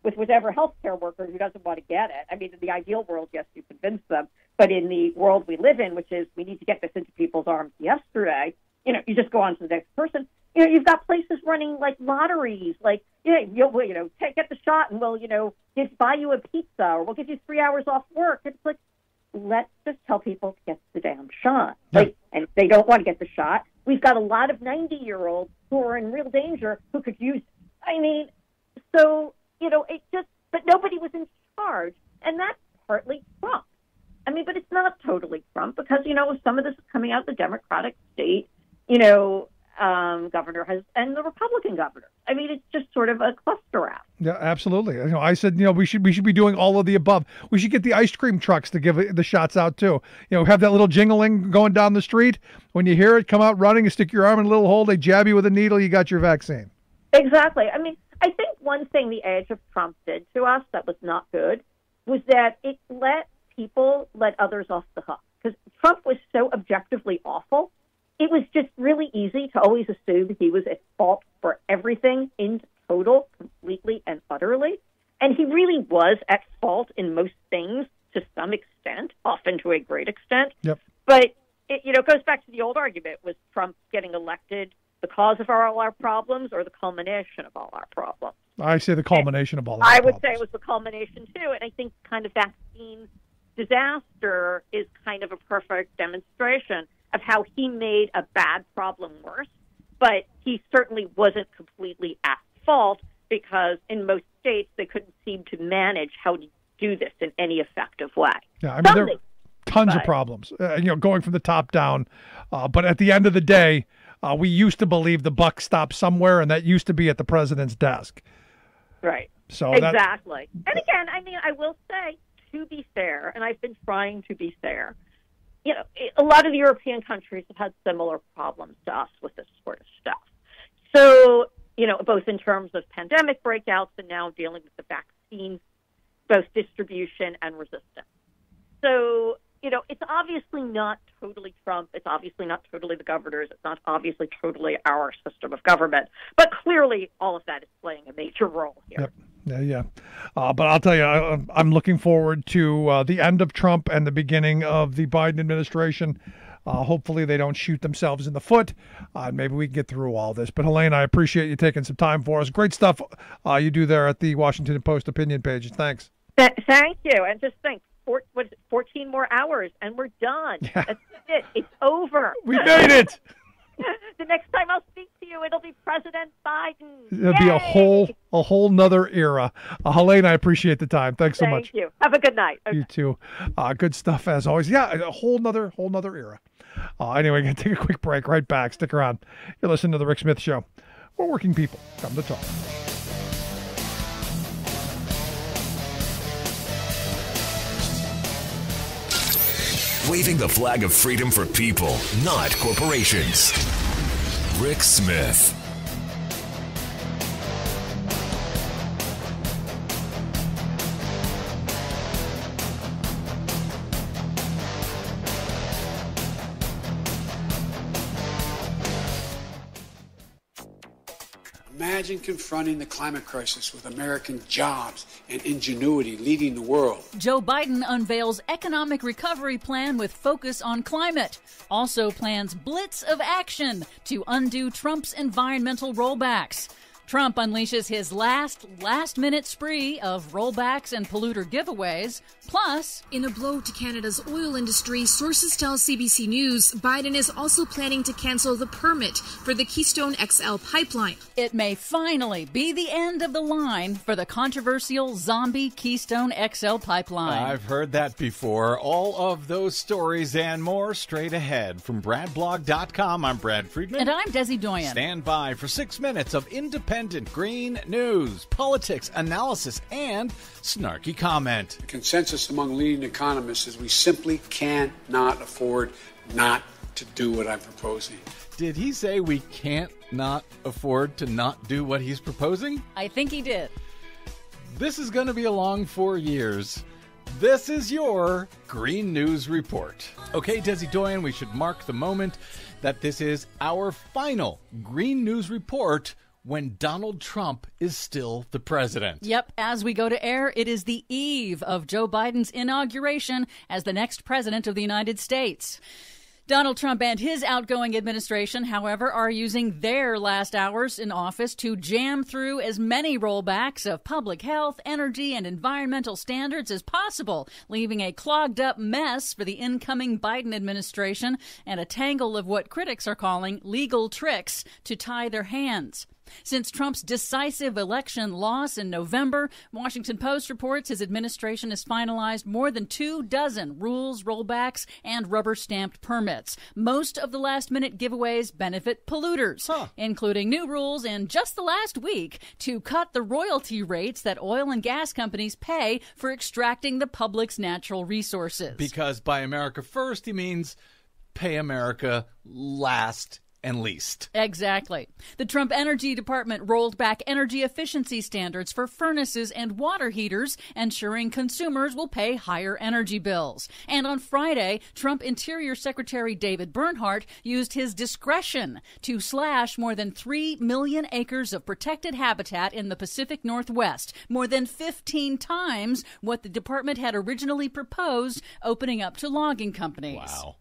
with whatever healthcare worker who doesn't want to get it. I mean, in the ideal world, yes, you convince them. But in the world we live in, which is we need to get this into people's arms yesterday, you just go on to the next person. You've got places running like lotteries, like, get the shot and we'll, buy you a pizza or we'll give you 3 hours off work. It's like, let's just tell people to get the damn shot. Yeah. And if they don't want to get the shot, we've got a lot of 90-year-olds who are in real danger who could use it. I mean, so, but nobody was in charge. And that's partly Trump. I mean, but it's not totally Trump because, some of this is coming out of the Democratic state, governor and the Republican governor. I mean, it's just sort of a cluster app. Yeah, absolutely. I said, we should be doing all of the above. We should get the ice cream trucks to give the shots out too. Have that little jingling going down the street. When you hear it, come out running and stick your arm in a little hole. They jab you with a needle. You got your vaccine. Exactly. I mean, I think one thing the age of Trump did to us that was not good was that it let others off the hook. Because Trump was so objectively awful, it was just really easy to always assume he was at fault for everything in total, completely and utterly. And he really was at fault in most things to some extent, often to a great extent. Yep. But it goes back to the old argument: was Trump getting elected the cause of all our problems or the culmination of all our problems? I say the culmination of all of our I problems. would say it was the culmination too. And I think kind of vaccine disaster is kind of a perfect demonstration of how he made a bad problem worse, but he certainly wasn't completely at fault because in most states they couldn't seem to manage how to do this in any effective way. Yeah, I mean, there are tons of problems, going from the top down. But at the end of the day, we used to believe the buck stopped somewhere, and that used to be at the president's desk. Right. So exactly. And again, I mean, I will say, to be fair, and I've been trying to be fair, a lot of the European countries have had similar problems to us with this sort of stuff. So, both in terms of pandemic breakouts and now dealing with the vaccine, both distribution and resistance. So, it's obviously not totally Trump. It's obviously not totally the governors. It's not obviously totally our system of government. But clearly all of that is playing a major role here. Yep. Yeah. But I'll tell you, I'm looking forward to the end of Trump and the beginning of the Biden administration. Hopefully they don't shoot themselves in the foot. Maybe we can get through all this. But Helaine, I appreciate you taking some time for us. Great stuff you do there at the Washington Post opinion page. Thanks. Thank you. And just think, 14 more hours and we're done. Yeah. That's it. It's over. We made it. The next time I'll speak to you, it'll be President Biden. It'll be a whole nother era. Helaine, I appreciate the time. Thanks so much. Thank you. Have a good night. Okay. You too. Good stuff as always. Yeah, a whole nother era. Anyway, gonna take a quick break. Right back. Stick around. You're listening to the Rick Smith Show, where working people come to talk. Waving the flag of freedom for people, not corporations. Rick Smith. Imagine confronting the climate crisis with American jobs and ingenuity leading the world. Joe Biden unveils economic recovery plan with focus on climate. Also plans blitz of action to undo Trump's environmental rollbacks. Trump unleashes his last-minute spree of rollbacks and polluter giveaways. Plus, in a blow to Canada's oil industry, sources tell CBC News Biden is also planning to cancel the permit for the Keystone XL pipeline. It may finally be the end of the line for the controversial zombie Keystone XL pipeline. I've heard that before. All of those stories and more straight ahead. From BradBlog.com, I'm Brad Friedman. And I'm Desi Doyen. Stand by for 6 minutes of independent green news, politics, analysis, and snarky comment. The consensus among leading economists is we simply cannot afford not to do what I'm proposing. Did he say we can't not afford to not do what he's proposing? I think he did. This is going to be a long 4 years. This is your Green News Report. Okay, Desi Doyen, we should mark the moment that this is our final Green News Report when Donald Trump is still the president. Yep, as we go to air, it is the eve of Joe Biden's inauguration as the next president of the United States. Donald Trump and his outgoing administration, however, are using their last hours in office to jam through as many rollbacks of public health, energy, and environmental standards as possible, leaving a clogged up mess for the incoming Biden administration and a tangle of what critics are calling legal tricks to tie their hands. Since Trump's decisive election loss in November, Washington Post reports his administration has finalized more than 24 rules, rollbacks, and rubber-stamped permits. Most of the last-minute giveaways benefit polluters, including new rules in just the last week to cut the royalty rates that oil and gas companies pay for extracting the public's natural resources. Because by America first, he means pay America last and least. Exactly. The Trump Energy Department rolled back energy efficiency standards for furnaces and water heaters, ensuring consumers will pay higher energy bills. And on Friday, Trump Interior Secretary David Bernhardt used his discretion to slash more than 3 million acres of protected habitat in the Pacific Northwest, more than 15 times what the department had originally proposed, opening up to logging companies. Wow.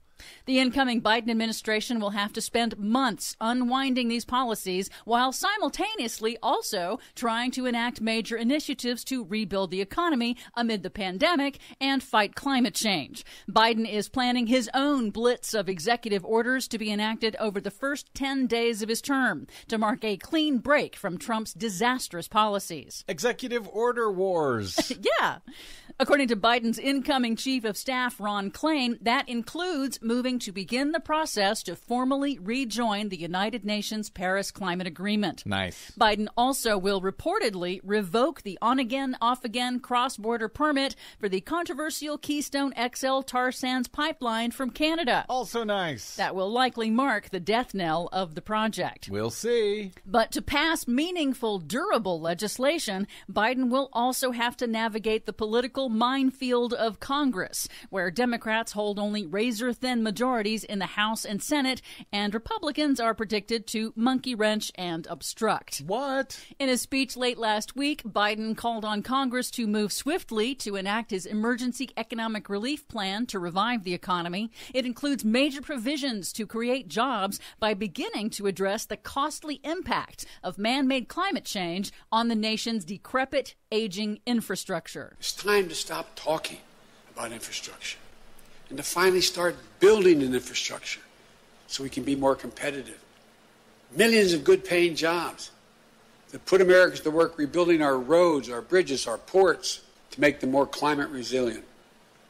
The incoming Biden administration will have to spend months unwinding these policies while simultaneously also trying to enact major initiatives to rebuild the economy amid the pandemic and fight climate change. Biden is planning his own blitz of executive orders to be enacted over the first 10 days of his term to mark a clean break from Trump's disastrous policies. Executive order wars. Yeah. According to Biden's incoming chief of staff, Ron Klain, that includes moving to begin the process to formally rejoin the United Nations Paris Climate Agreement. Nice. Biden also will reportedly revoke the on-again, off-again cross-border permit for the controversial Keystone XL tar sands pipeline from Canada. Also nice. That will likely mark the death knell of the project. We'll see. But to pass meaningful, durable legislation, Biden will also have to navigate the political minefield of Congress, where Democrats hold only razor-thin majorities in the House and Senate, and Republicans are predicted to monkey wrench and obstruct. What? In a speech late last week, Biden called on Congress to move swiftly to enact his emergency economic relief plan to revive the economy. It includes major provisions to create jobs by beginning to address the costly impact of man-made climate change on the nation's decrepit, aging infrastructure. It's time to stop talking about infrastructure and to finally start building an infrastructure so we can be more competitive. Millions of good-paying jobs that put Americans to work rebuilding our roads, our bridges, our ports to make them more climate resilient,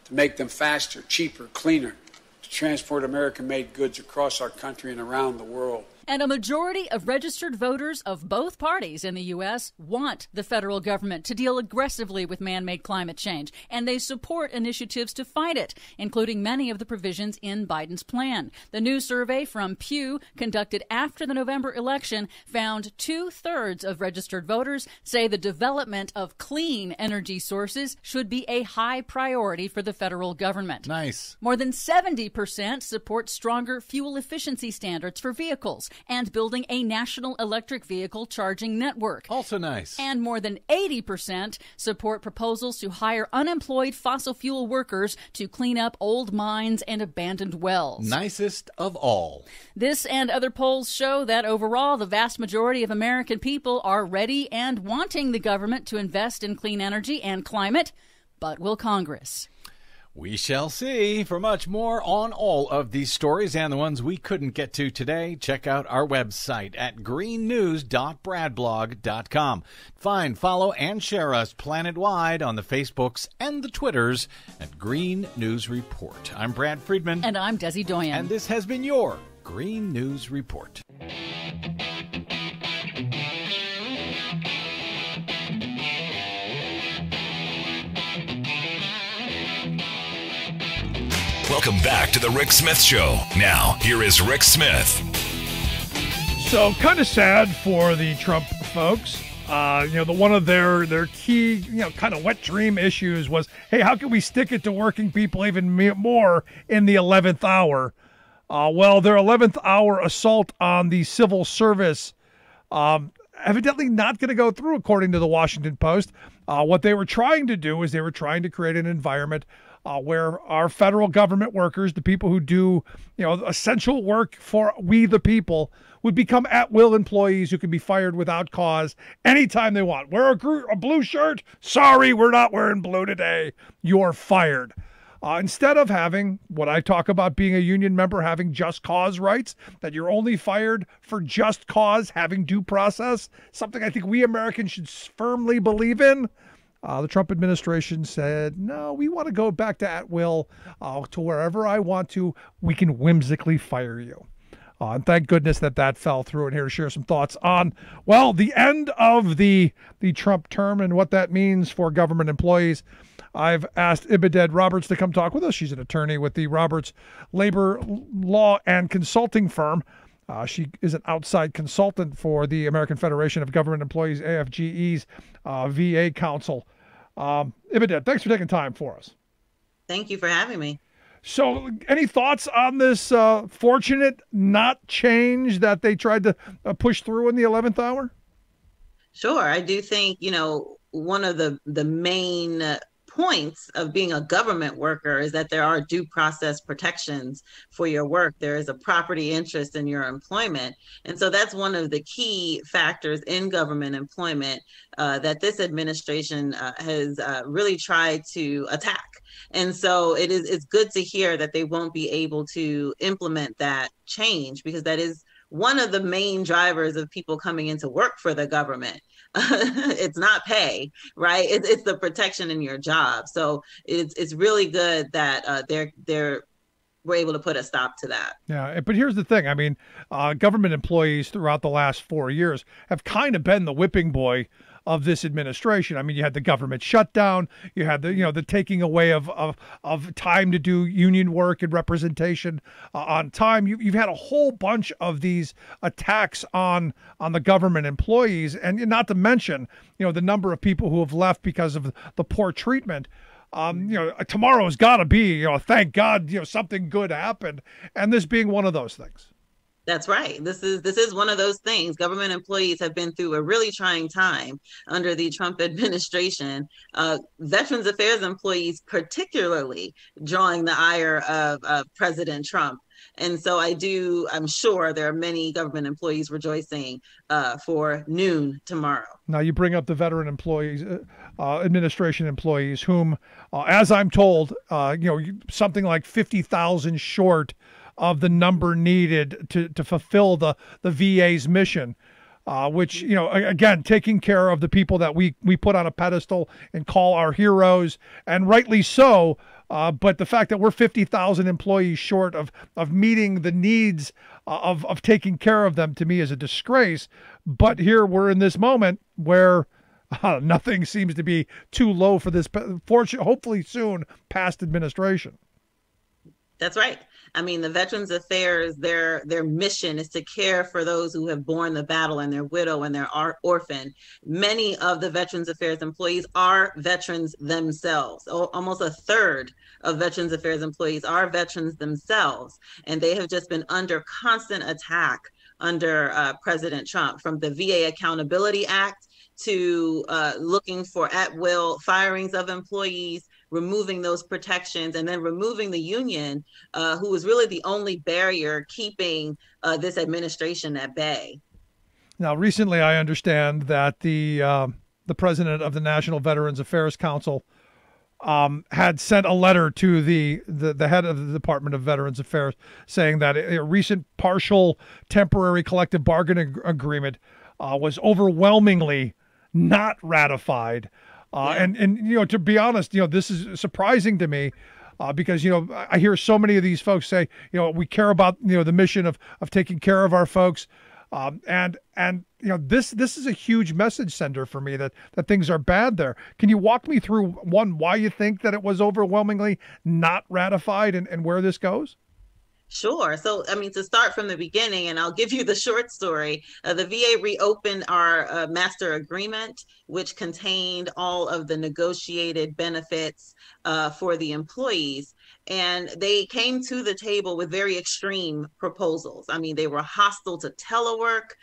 to make them faster, cheaper, cleaner, to transport American-made goods across our country and around the world. And a majority of registered voters of both parties in the U.S. want the federal government to deal aggressively with man-made climate change, and they support initiatives to fight it, including many of the provisions in Biden's plan. The new survey from Pew, conducted after the November election, found 2/3 of registered voters say the development of clean energy sources should be a high priority for the federal government. Nice. More than 70% support stronger fuel efficiency standards for vehicles, and building a national electric vehicle charging network. Also nice. And more than 80% support proposals to hire unemployed fossil fuel workers to clean up old mines and abandoned wells. Nicest of all. This and other polls show that overall, the vast majority of American people are ready and wanting the government to invest in clean energy and climate. But will Congress? We shall see. For much more on all of these stories and the ones we couldn't get to today, check out our website at greennews.bradblog.com. Find, follow, and share us planet-wide on the Facebooks and the Twitters at Green News Report. I'm Brad Friedman. And I'm Desi Doyen. And this has been your Green News Report. Welcome back to the Rick Smith Show. Now, here is Rick Smith. So, kind of sad for the Trump folks. One of their key, kind of wet dream issues was, hey, how can we stick it to working people even more in the 11th hour? Well, their 11th hour assault on the civil service evidently not going to go through, according to the Washington Post. What they were trying to do is they were trying to create an environment where our federal government workers, the people who do, essential work for we the people, would become at-will employees who can be fired without cause anytime they want. Wear a blue shirt? Sorry, we're not wearing blue today. You're fired. Instead of having what I talk about being a union member, having just cause rights, that you're only fired for just cause, having due process, something I think we Americans should firmly believe in. The Trump administration said, no, we want to go back to at will, to wherever I want to. We can whimsically fire you. And thank goodness that fell through. And here to share some thoughts on, well, the end of the Trump term and what that means for government employees. I've asked Ibidun Roberts to come talk with us. She's an attorney with the Roberts Labor Law and Consulting Firm. She is an outside consultant for the American Federation of Government Employees, AFGE's VA Council. Ibidun, thanks for taking time for us. Thank you for having me. So any thoughts on this fortunate not change that they tried to push through in the 11th hour? Sure. I do think, one of the main points of being a government worker is that there are due process protections for your work. There is a property interest in your employment. And so that's one of the key factors in government employment that this administration has really tried to attack. And so it's good to hear that they won't be able to implement that change, because that is one of the main drivers of people coming into work for the government. It's not pay, right? It's the protection in your job. So it's really good that they're we're able to put a stop to that. Yeah, but here's the thing. I mean, government employees throughout the last 4 years have kind of been the whipping boy of this administration. I mean, you had the government shutdown, you had the taking away of time to do union work and representation on time. You've had a whole bunch of these attacks on the government employees, and not to mention, the number of people who have left because of the poor treatment. Tomorrow's got to be, thank God, something good happened, and this being one of those things. That's right. This is one of those things. Government employees have been through a really trying time under the Trump administration. Veterans Affairs employees, particularly, drawing the ire of President Trump. And so I'm sure there are many government employees rejoicing for noon tomorrow. Now, you bring up the veteran employees, administration employees, whom, as I'm told, something like 50,000 short of the number needed to fulfill the VA's mission, which, again, taking care of the people that we put on a pedestal and call our heroes, and rightly so. But the fact that we're 50,000 employees short of meeting the needs of taking care of them, to me, is a disgrace. But here we're in this moment where nothing seems to be too low for this, hopefully soon, past administration. That's right. I mean, the Veterans Affairs, their mission is to care for those who have borne the battle and their widow and their orphan. Many of the Veterans Affairs employees are veterans themselves. Almost a third of Veterans Affairs employees are veterans themselves. And they have just been under constant attack under President Trump, from the VA Accountability Act to looking for at-will firings of employees, removing those protections, and then removing the union, who was really the only barrier keeping this administration at bay. Now, recently, I understand that the president of the National Veterans Affairs Council had sent a letter to the head of the Department of Veterans Affairs saying that a recent partial temporary collective bargaining agreement was overwhelmingly not ratified. And to be honest, this is surprising to me. Because, I hear so many of these folks say, we care about, the mission of taking care of our folks. And this is a huge message sender for me that things are bad there. Can you walk me through, one, why you think that it was overwhelmingly not ratified and where this goes? Sure. So, to start from the beginning, and I'll give you the short story, the VA reopened our master agreement, which contained all of the negotiated benefits for the employees. And they came to the table with very extreme proposals. They were hostile to telework,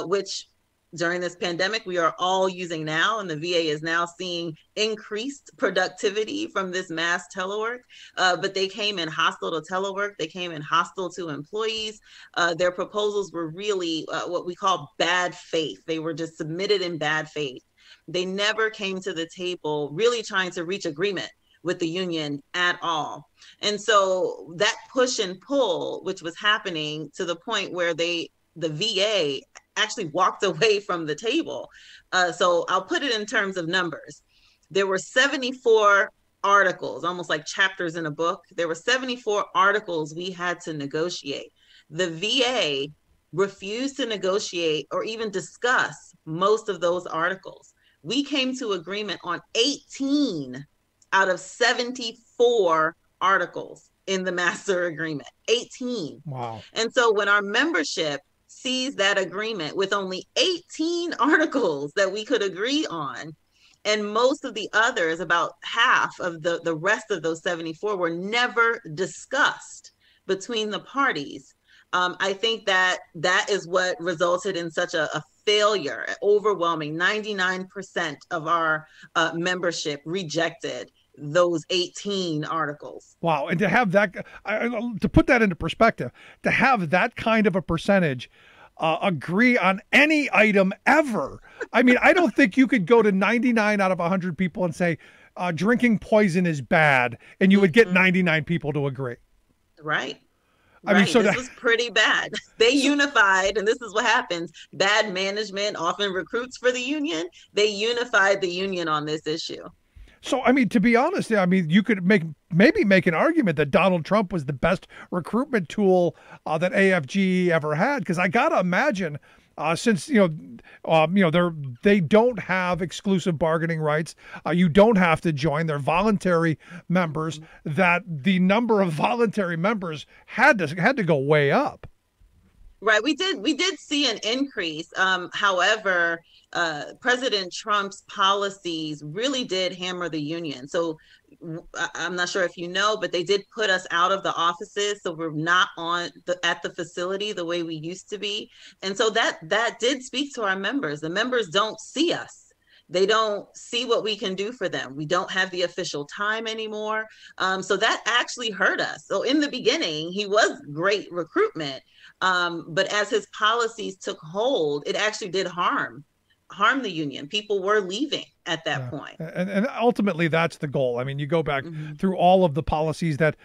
which during this pandemic, we are all using now, and the VA is now seeing increased productivity from this mass telework. But they came in hostile to telework. They came in hostile to employees. Their proposals were really what we call bad faith. They were just submitted in bad faith. They never came to the table really trying to reach agreement with the union at all. And so that push and pull, which was happening to the point where the VA actually walked away from the table. So I'll put it in terms of numbers. There were 74 articles, almost like chapters in a book. There were 74 articles we had to negotiate. The VA refused to negotiate or even discuss most of those articles. We came to agreement on 18 out of 74 articles in the master agreement. 18. Wow. And so when our membership sees that agreement with only 18 articles that we could agree on, and most of the others, about half of the rest of those 74, were never discussed between the parties. I think that is what resulted in such a failure. Overwhelming 99% of our membership rejected those 18 articles. Wow. And to have that, to put that into perspective, to have that kind of a percentage agree on any item ever. I don't think you could go to 99 out of 100 people and say drinking poison is bad, and you would get 99 people to agree. Right. This was pretty bad. They unified, and this is what happens. Bad management often recruits for the union. They unified the union on this issue. So, to be honest, you could maybe make an argument that Donald Trump was the best recruitment tool that AFGE ever had. Because I got to imagine, since, they don't have exclusive bargaining rights, you don't have to join, they're voluntary members, that the number of voluntary members had to go way up. Right. We did see an increase. However, President Trump's policies really did hammer the union. So I'm not sure if you know, but they did put us out of the offices. So we're not at the facility the way we used to be. And so that did speak to our members. The members don't see us. They don't see what we can do for them. We don't have the official time anymore. So that actually hurt us. So in the beginning, he was great recruitment. But as his policies took hold, it actually did harm the union. People were leaving at that point. And ultimately, that's the goal. You go back through all of the policies that,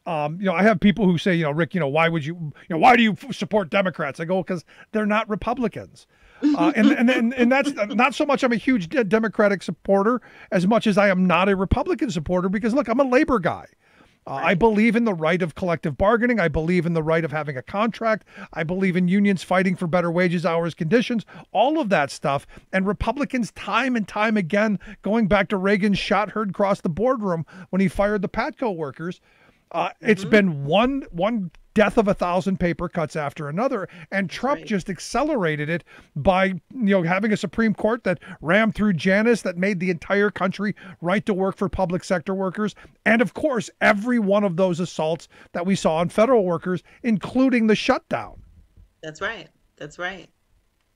I have people who say, Rick, why do you support Democrats? I go, because they're not Republicans. And that's not so much I'm a huge Democratic supporter as much as I am not a Republican supporter, because look, I'm a labor guy. I believe in the right of collective bargaining. I believe in the right of having a contract. I believe in unions fighting for better wages, hours, conditions, all of that stuff. And Republicans time and time again, going back to Reagan's shot heard across the boardroom when he fired the Patco workers, it's been one death of 1,000 paper cuts after another. And Trump just accelerated it by, having a Supreme Court that rammed through Janus, that made the entire country right to work for public sector workers. And of course, every one of those assaults that we saw on federal workers, including the shutdown. That's right. That's right.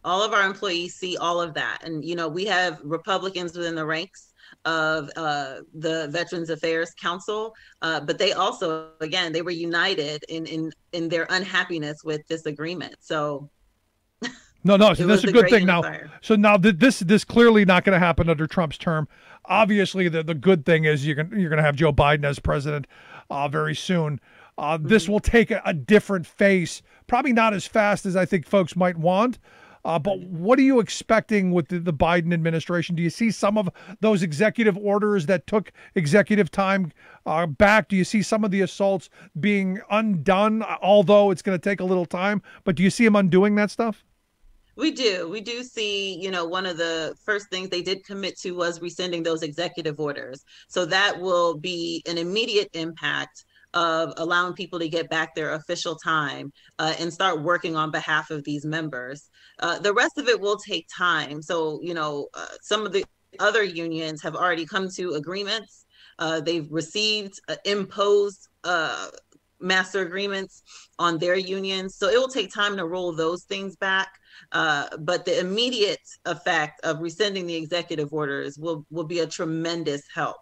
All of our employees see all of that. And, we have Republicans within the ranks of the Veterans Affairs Council, but they also, again, they were united in their unhappiness with this agreement. So no, so that's a good thing now. So now this clearly not going to happen under Trump's term. Obviously, the good thing is you're going to have Joe Biden as president very soon. This will take a different face, probably not as fast as I think folks might want. But what are you expecting with the Biden administration? Do you see some of those executive orders that took executive time back? Do you see some of the assaults being undone, although it's going to take a little time? But do you see them undoing that stuff? We do. We do see, one of the first things they did commit to was rescinding those executive orders. So that will be an immediate impact of allowing people to get back their official time and start working on behalf of these members. The rest of it will take time. So, some of the other unions have already come to agreements. They've received imposed master agreements on their unions. So it will take time to roll those things back. But the immediate effect of rescinding the executive orders will be a tremendous help.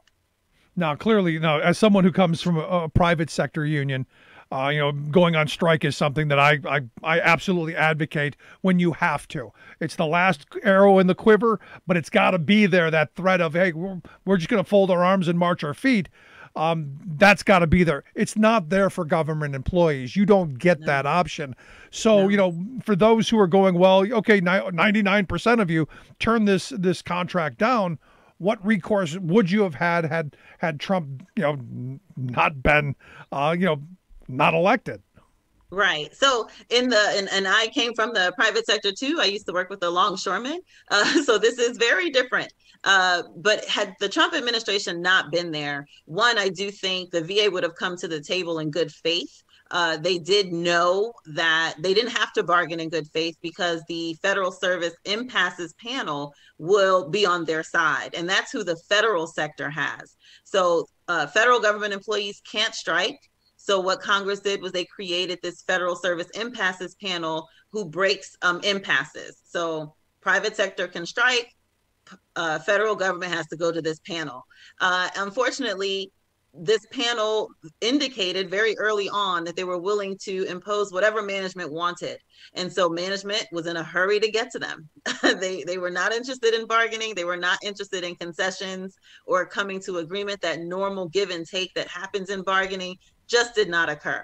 Now, clearly, as someone who comes from a private sector union, going on strike is something that I absolutely advocate when you have to. It's the last arrow in the quiver, but it's got to be there, that threat of, hey, we're just going to fold our arms and march our feet. That's got to be there. It's not there for government employees. You don't get that option. So, for those who are going, well, okay, 99% of you turn this contract down, what recourse would you have had Trump, not been, not elected? Right. So and I came from the private sector too. I used to work with the longshoremen. So this is very different. But had the Trump administration not been there, one, I do think the VA would have come to the table in good faith. They did know that they didn't have to bargain in good faith because the Federal Service Impasses panel will be on their side. And that's who the federal sector has. So federal government employees can't strike. So what Congress did was they created this Federal Service Impasses panel who breaks impasses. So private sector can strike, federal government has to go to this panel. Unfortunately, this panel indicated very early on that they were willing to impose whatever management wanted. And so management was in a hurry to get to them. They were not interested in bargaining. They were not interested in concessions or coming to agreement. That normal give and take that happens in bargaining just did not occur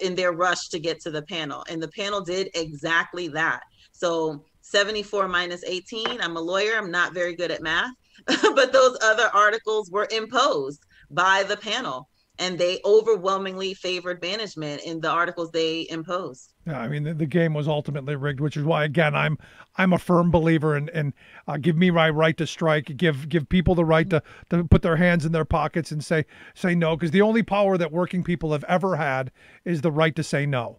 in their rush to get to the panel. And the panel did exactly that. So 74 minus 18, I'm a lawyer, I'm not very good at math, but those other articles were imposed by the panel, and they overwhelmingly favored management in the articles they imposed. Yeah, I mean, the game was ultimately rigged, which is why, again, I'm a firm believer in give me my right to strike, give people the right to put their hands in their pockets and say no, because the only power that working people have ever had is the right to say no.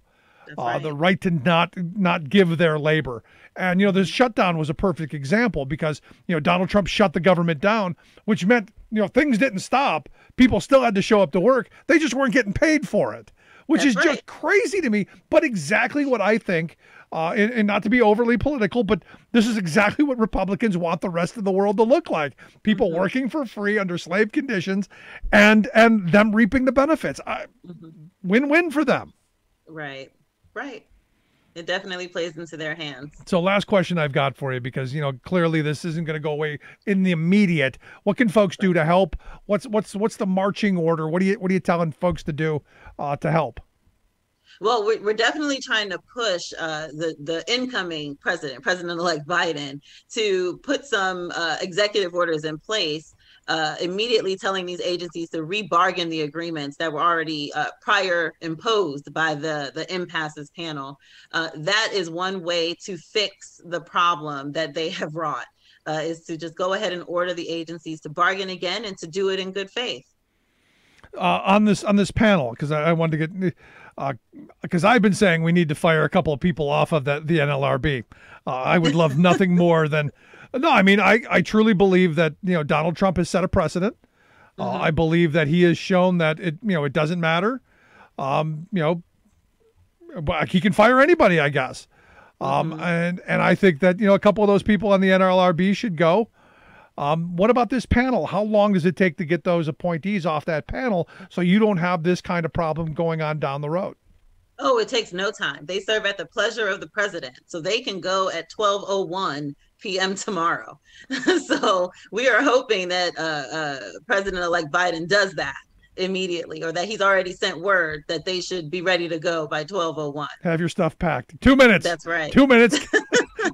Right. The right to not give their labor. And, the shutdown was a perfect example because, Donald Trump shut the government down, which meant, things didn't stop. People still had to show up to work. They just weren't getting paid for it, which is just crazy to me, but exactly what I think, and not to be overly political, but this is exactly what Republicans want the rest of the world to look like. People working for free under slave conditions and them reaping the benefits. Win-win for them. Right. It definitely plays into their hands. So last question I've got for you, because, clearly this isn't going to go away in the immediate. What can folks do to help? What's the marching order? What are you telling folks to do to help? Well, we're definitely trying to push the incoming President-elect Biden, to put some executive orders in place, immediately telling these agencies to rebargain the agreements that were already prior imposed by the impasses panel. That is one way to fix the problem that they have wrought, is to just go ahead and order the agencies to bargain again and to do it in good faith. On this panel, because I wanted to get, because I've been saying we need to fire a couple of people off of the NLRB. I would love nothing more than. No, I mean, I truly believe that, Donald Trump has set a precedent. I believe that he has shown that it doesn't matter. He can fire anybody, I guess. And I think that, a couple of those people on the NLRB should go. What about this panel? How long does it take to get those appointees off that panel so you don't have this kind of problem going on down the road? Oh, it takes no time. They serve at the pleasure of the president. So they can go at 12:01 p.m. tomorrow. So we are hoping that President-elect Biden does that immediately, or that he's already sent word that they should be ready to go by 12:01. Have your stuff packed. 2 minutes. That's right. 2 minutes.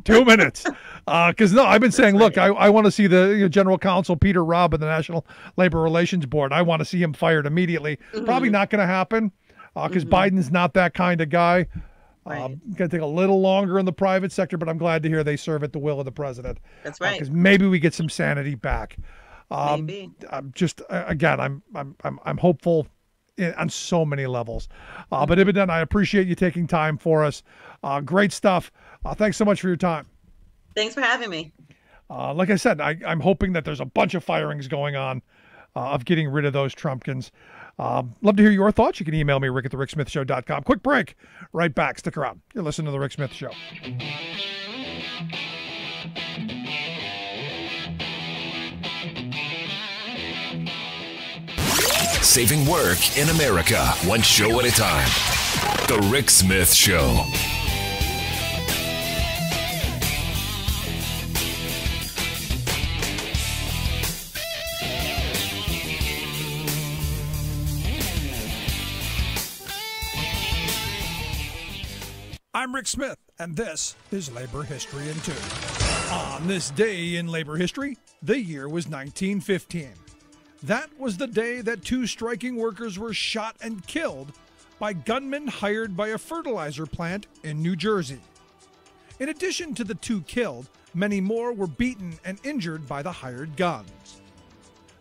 2 minutes. Because I've been saying, look, I want to see the General Counsel Peter Robb of the National Labor Relations Board. I want to see him fired immediately. Probably not going to happen because Biden's not that kind of guy. Going to take a little longer in the private sector, but I'm glad to hear they serve at the will of the president. That's right. Because maybe we get some sanity back. Maybe. I'm just again, I'm hopeful on so many levels. But Ibidun, I appreciate you taking time for us. Great stuff. Thanks so much for your time. Thanks for having me. Like I said, I'm hoping that there's a bunch of firings going on of getting rid of those Trumpkins. Love to hear your thoughts. You can email me, rick@thericksmithshow.com. Quick break. Right back. Stick around. You're listening to The Rick Smith Show. Saving work in America, one show at a time. The Rick Smith Show. I'm Rick Smith, and this is Labor History in 2. On this day in labor history, the year was 1915. That was the day that 2 striking workers were shot and killed by gunmen hired by a fertilizer plant in New Jersey. In addition to the 2 killed, many more were beaten and injured by the hired guns.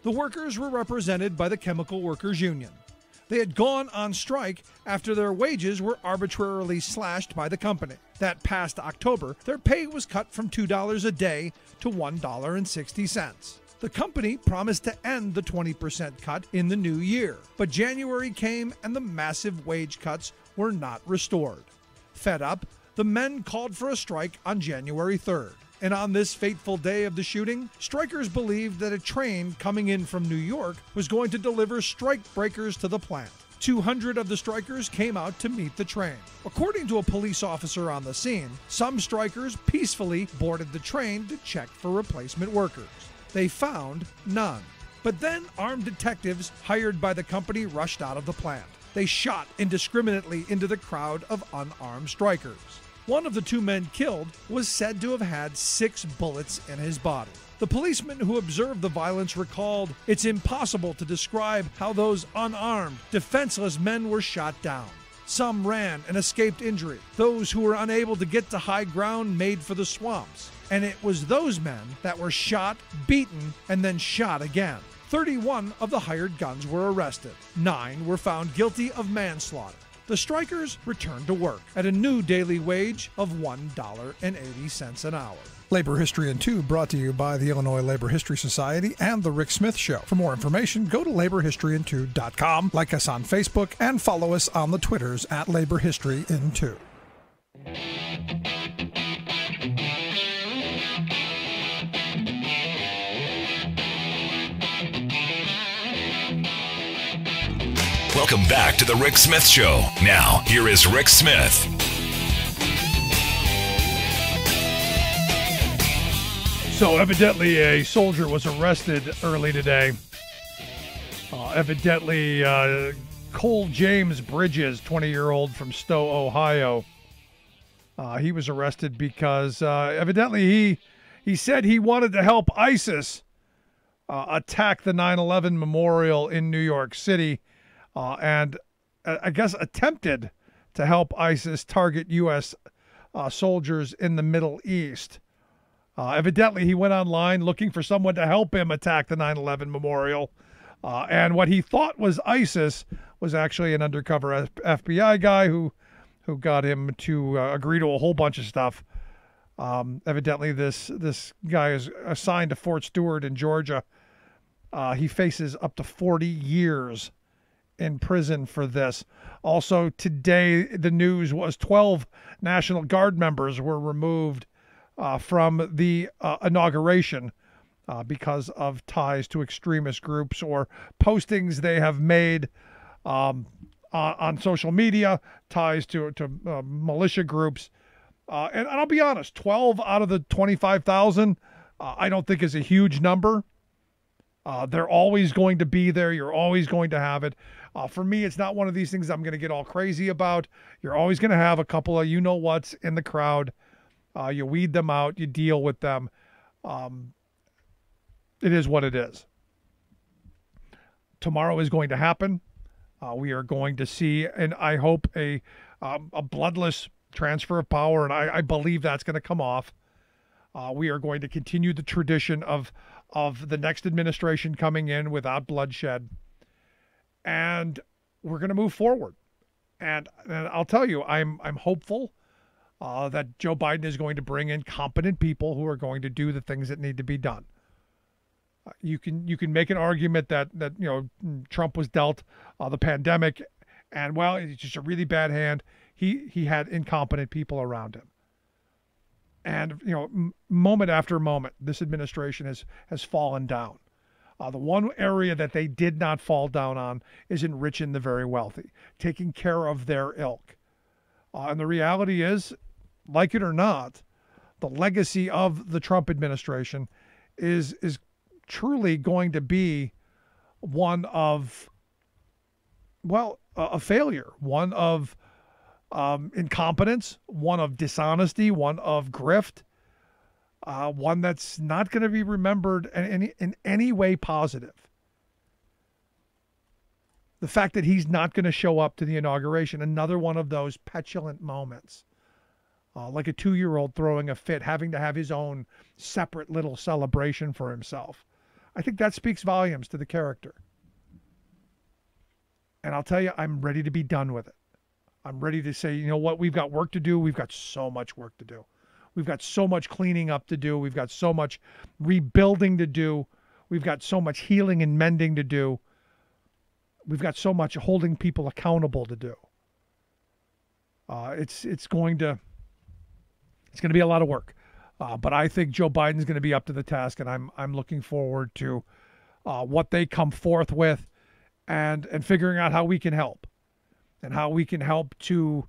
The workers were represented by the Chemical Workers Union. They had gone on strike after their wages were arbitrarily slashed by the company. That past October, their pay was cut from $2 a day to $1.60. The company promised to end the 20% cut in the new year, but January came and the massive wage cuts were not restored. Fed up, the men called for a strike on January 3rd. And on this fateful day of the shooting, strikers believed that a train coming in from New York was going to deliver strike breakers to the plant. 200 of the strikers came out to meet the train. According to a police officer on the scene, some strikers peacefully boarded the train to check for replacement workers. They found none. But then armed detectives hired by the company rushed out of the plant. They shot indiscriminately into the crowd of unarmed strikers. One of the 2 men killed was said to have had 6 bullets in his body. The policeman who observed the violence recalled, "It's impossible to describe how those unarmed, defenseless men were shot down. Some ran and escaped injury. Those who were unable to get to high ground made for the swamps. And it was those men that were shot, beaten, and then shot again." 31 of the hired guns were arrested. 9 were found guilty of manslaughter. The strikers returned to work at a new daily wage of $1.80 an hour. Labor History in 2 brought to you by the Illinois Labor History Society and The Rick Smith Show. For more information, go to laborhistoryin2.com, like us on Facebook, and follow us on the Twitters at Labor History in 2. Welcome back to The Rick Smith Show. Now, here is Rick Smith. So evidently a soldier was arrested early today. Evidently Cole James Bridges, 20-year-old from Stowe, Ohio. He was arrested because evidently he said he wanted to help ISIS attack the 9/11 memorial in New York City. And I guess attempted to help ISIS target U.S. Soldiers in the Middle East. Evidently, he went online looking for someone to help him attack the 9/11 memorial. And what he thought was ISIS was actually an undercover FBI guy who got him to agree to a whole bunch of stuff. Evidently, this guy is assigned to Fort Stewart in Georgia. He faces up to 40 years in prison for this. Also today, the news was 12 National Guard members were removed from the inauguration because of ties to extremist groups or postings they have made on social media, ties to militia groups. And I'll be honest, 12 out of the 25,000, I don't think is a huge number. They're always going to be there. You're always going to have it. For me, it's not one of these things I'm going to get all crazy about. You're always going to have a couple of you-know-whats in the crowd. You weed them out. You deal with them. It is what it is. Tomorrow is going to happen. We are going to see, and I hope, a bloodless transfer of power, and I believe that's going to come off. We are going to continue the tradition of the next administration coming in without bloodshed, and we're going to move forward. And I'll tell you, I'm hopeful that Joe Biden is going to bring in competent people who are going to do the things that need to be done. You can make an argument that Trump was dealt the pandemic, and well, it's just a really bad hand. He had incompetent people around him. And, moment after moment, this administration has fallen down. The one area that they did not fall down on is enriching the very wealthy, taking care of their ilk. And the reality is, like it or not, the legacy of the Trump administration is truly going to be one of, a failure, one of incompetence, one of dishonesty, one of grift, one that's not going to be remembered in any way positive. The fact that he's not going to show up to the inauguration, another one of those petulant moments, like a 2-year-old throwing a fit, having to have his own separate little celebration for himself. I think that speaks volumes to the character. And I'll tell you, I'm ready to be done with it. I'm ready to say, you know what, we've got work to do. We've got so much work to do. We've got so much cleaning up to do. We've got so much rebuilding to do. We've got so much healing and mending to do. We've got so much holding people accountable to do. It's going to be a lot of work. But I think Joe Biden's going to be up to the task, and I'm looking forward to what they come forth with and figuring out how we can help. And how we can help to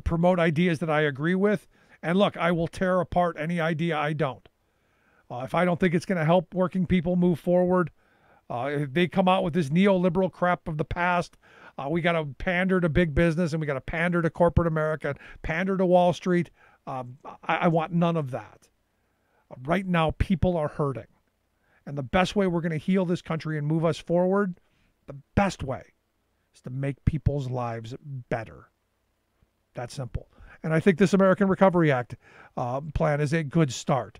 promote ideas that I agree with. And look, I will tear apart any idea I don't. If I don't think it's going to help working people move forward, if they come out with this neoliberal crap of the past, we got to pander to big business and we got to pander to corporate America, pander to Wall Street. I want none of that. Right now, people are hurting. And the best way we're going to heal this country and move us forward, the best way, is to make people's lives better. That's simple. And I think this American Recovery Act plan is a good start.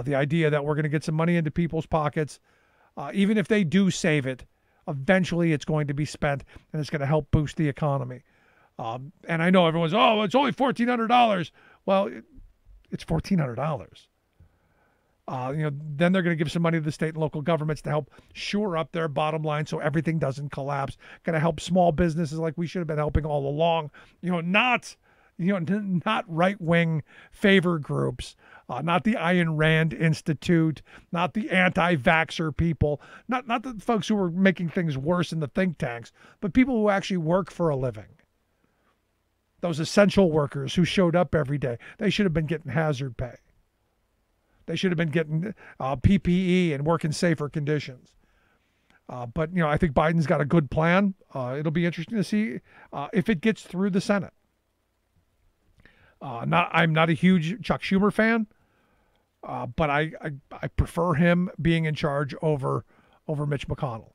The idea that we're going to get some money into people's pockets, even if they do save it, eventually it's going to be spent and it's going to help boost the economy. And I know everyone's, it's only $1,400. Well, it's $1,400. Then they're going to give some money to the state and local governments to help shore up their bottom line so everything doesn't collapse. Going to help small businesses like we should have been helping all along. Not right-wing favor groups, not the Ayn Rand Institute, not the anti-vaxxer people, not the folks who are making things worse in the think tanks, but people who actually work for a living. Those essential workers who showed up every day, they should have been getting hazard pay. They should have been getting PPE and work in safer conditions. But I think Biden's got a good plan. It'll be interesting to see if it gets through the Senate. I'm not a huge Chuck Schumer fan, but I prefer him being in charge over Mitch McConnell.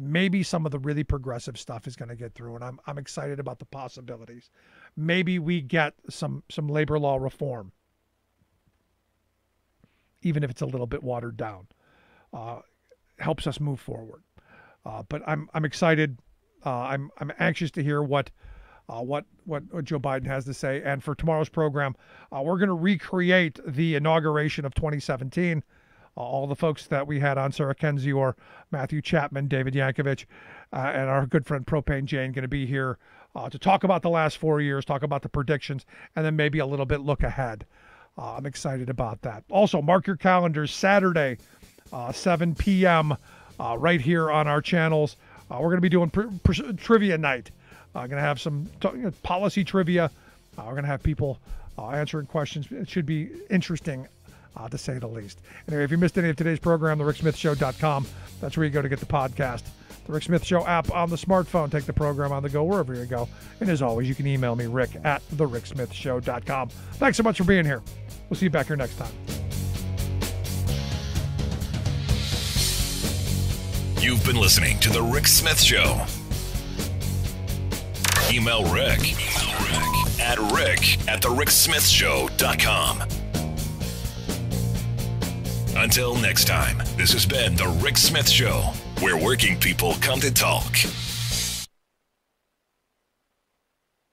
Maybe some of the really progressive stuff is going to get through, and I'm excited about the possibilities. Maybe we get some labor law reform, even if it's a little bit watered down. Helps us move forward. But I'm excited. I'm anxious to hear what Joe Biden has to say. And for tomorrow's program, we're going to recreate the inauguration of 2017. all the folks that we had on, Sarah Kendzior, Matthew Chapman, David Yankovic, and our good friend Propane Jane going to be here to talk about the last 4 years, talk about the predictions, and then maybe a little bit look ahead. I'm excited about that. Also, mark your calendars, Saturday, 7 p.m., right here on our channels. We're going to be doing trivia night. Going to have some policy trivia. We're going to have people answering questions. It should be interesting, to say the least. Anyway, if you missed any of today's program, thericksmithshow.com. That's where you go to get the podcast. The Rick Smith Show app on the smartphone. Take the program on the go wherever you go. And as always, you can email me, rick@thericksmithshow.com. Thanks so much for being here. We'll see you back here next time. You've been listening to The Rick Smith Show. Email Rick at rick@thericksmithshow.com. Until next time, this has been The Rick Smith Show, where working people come to talk.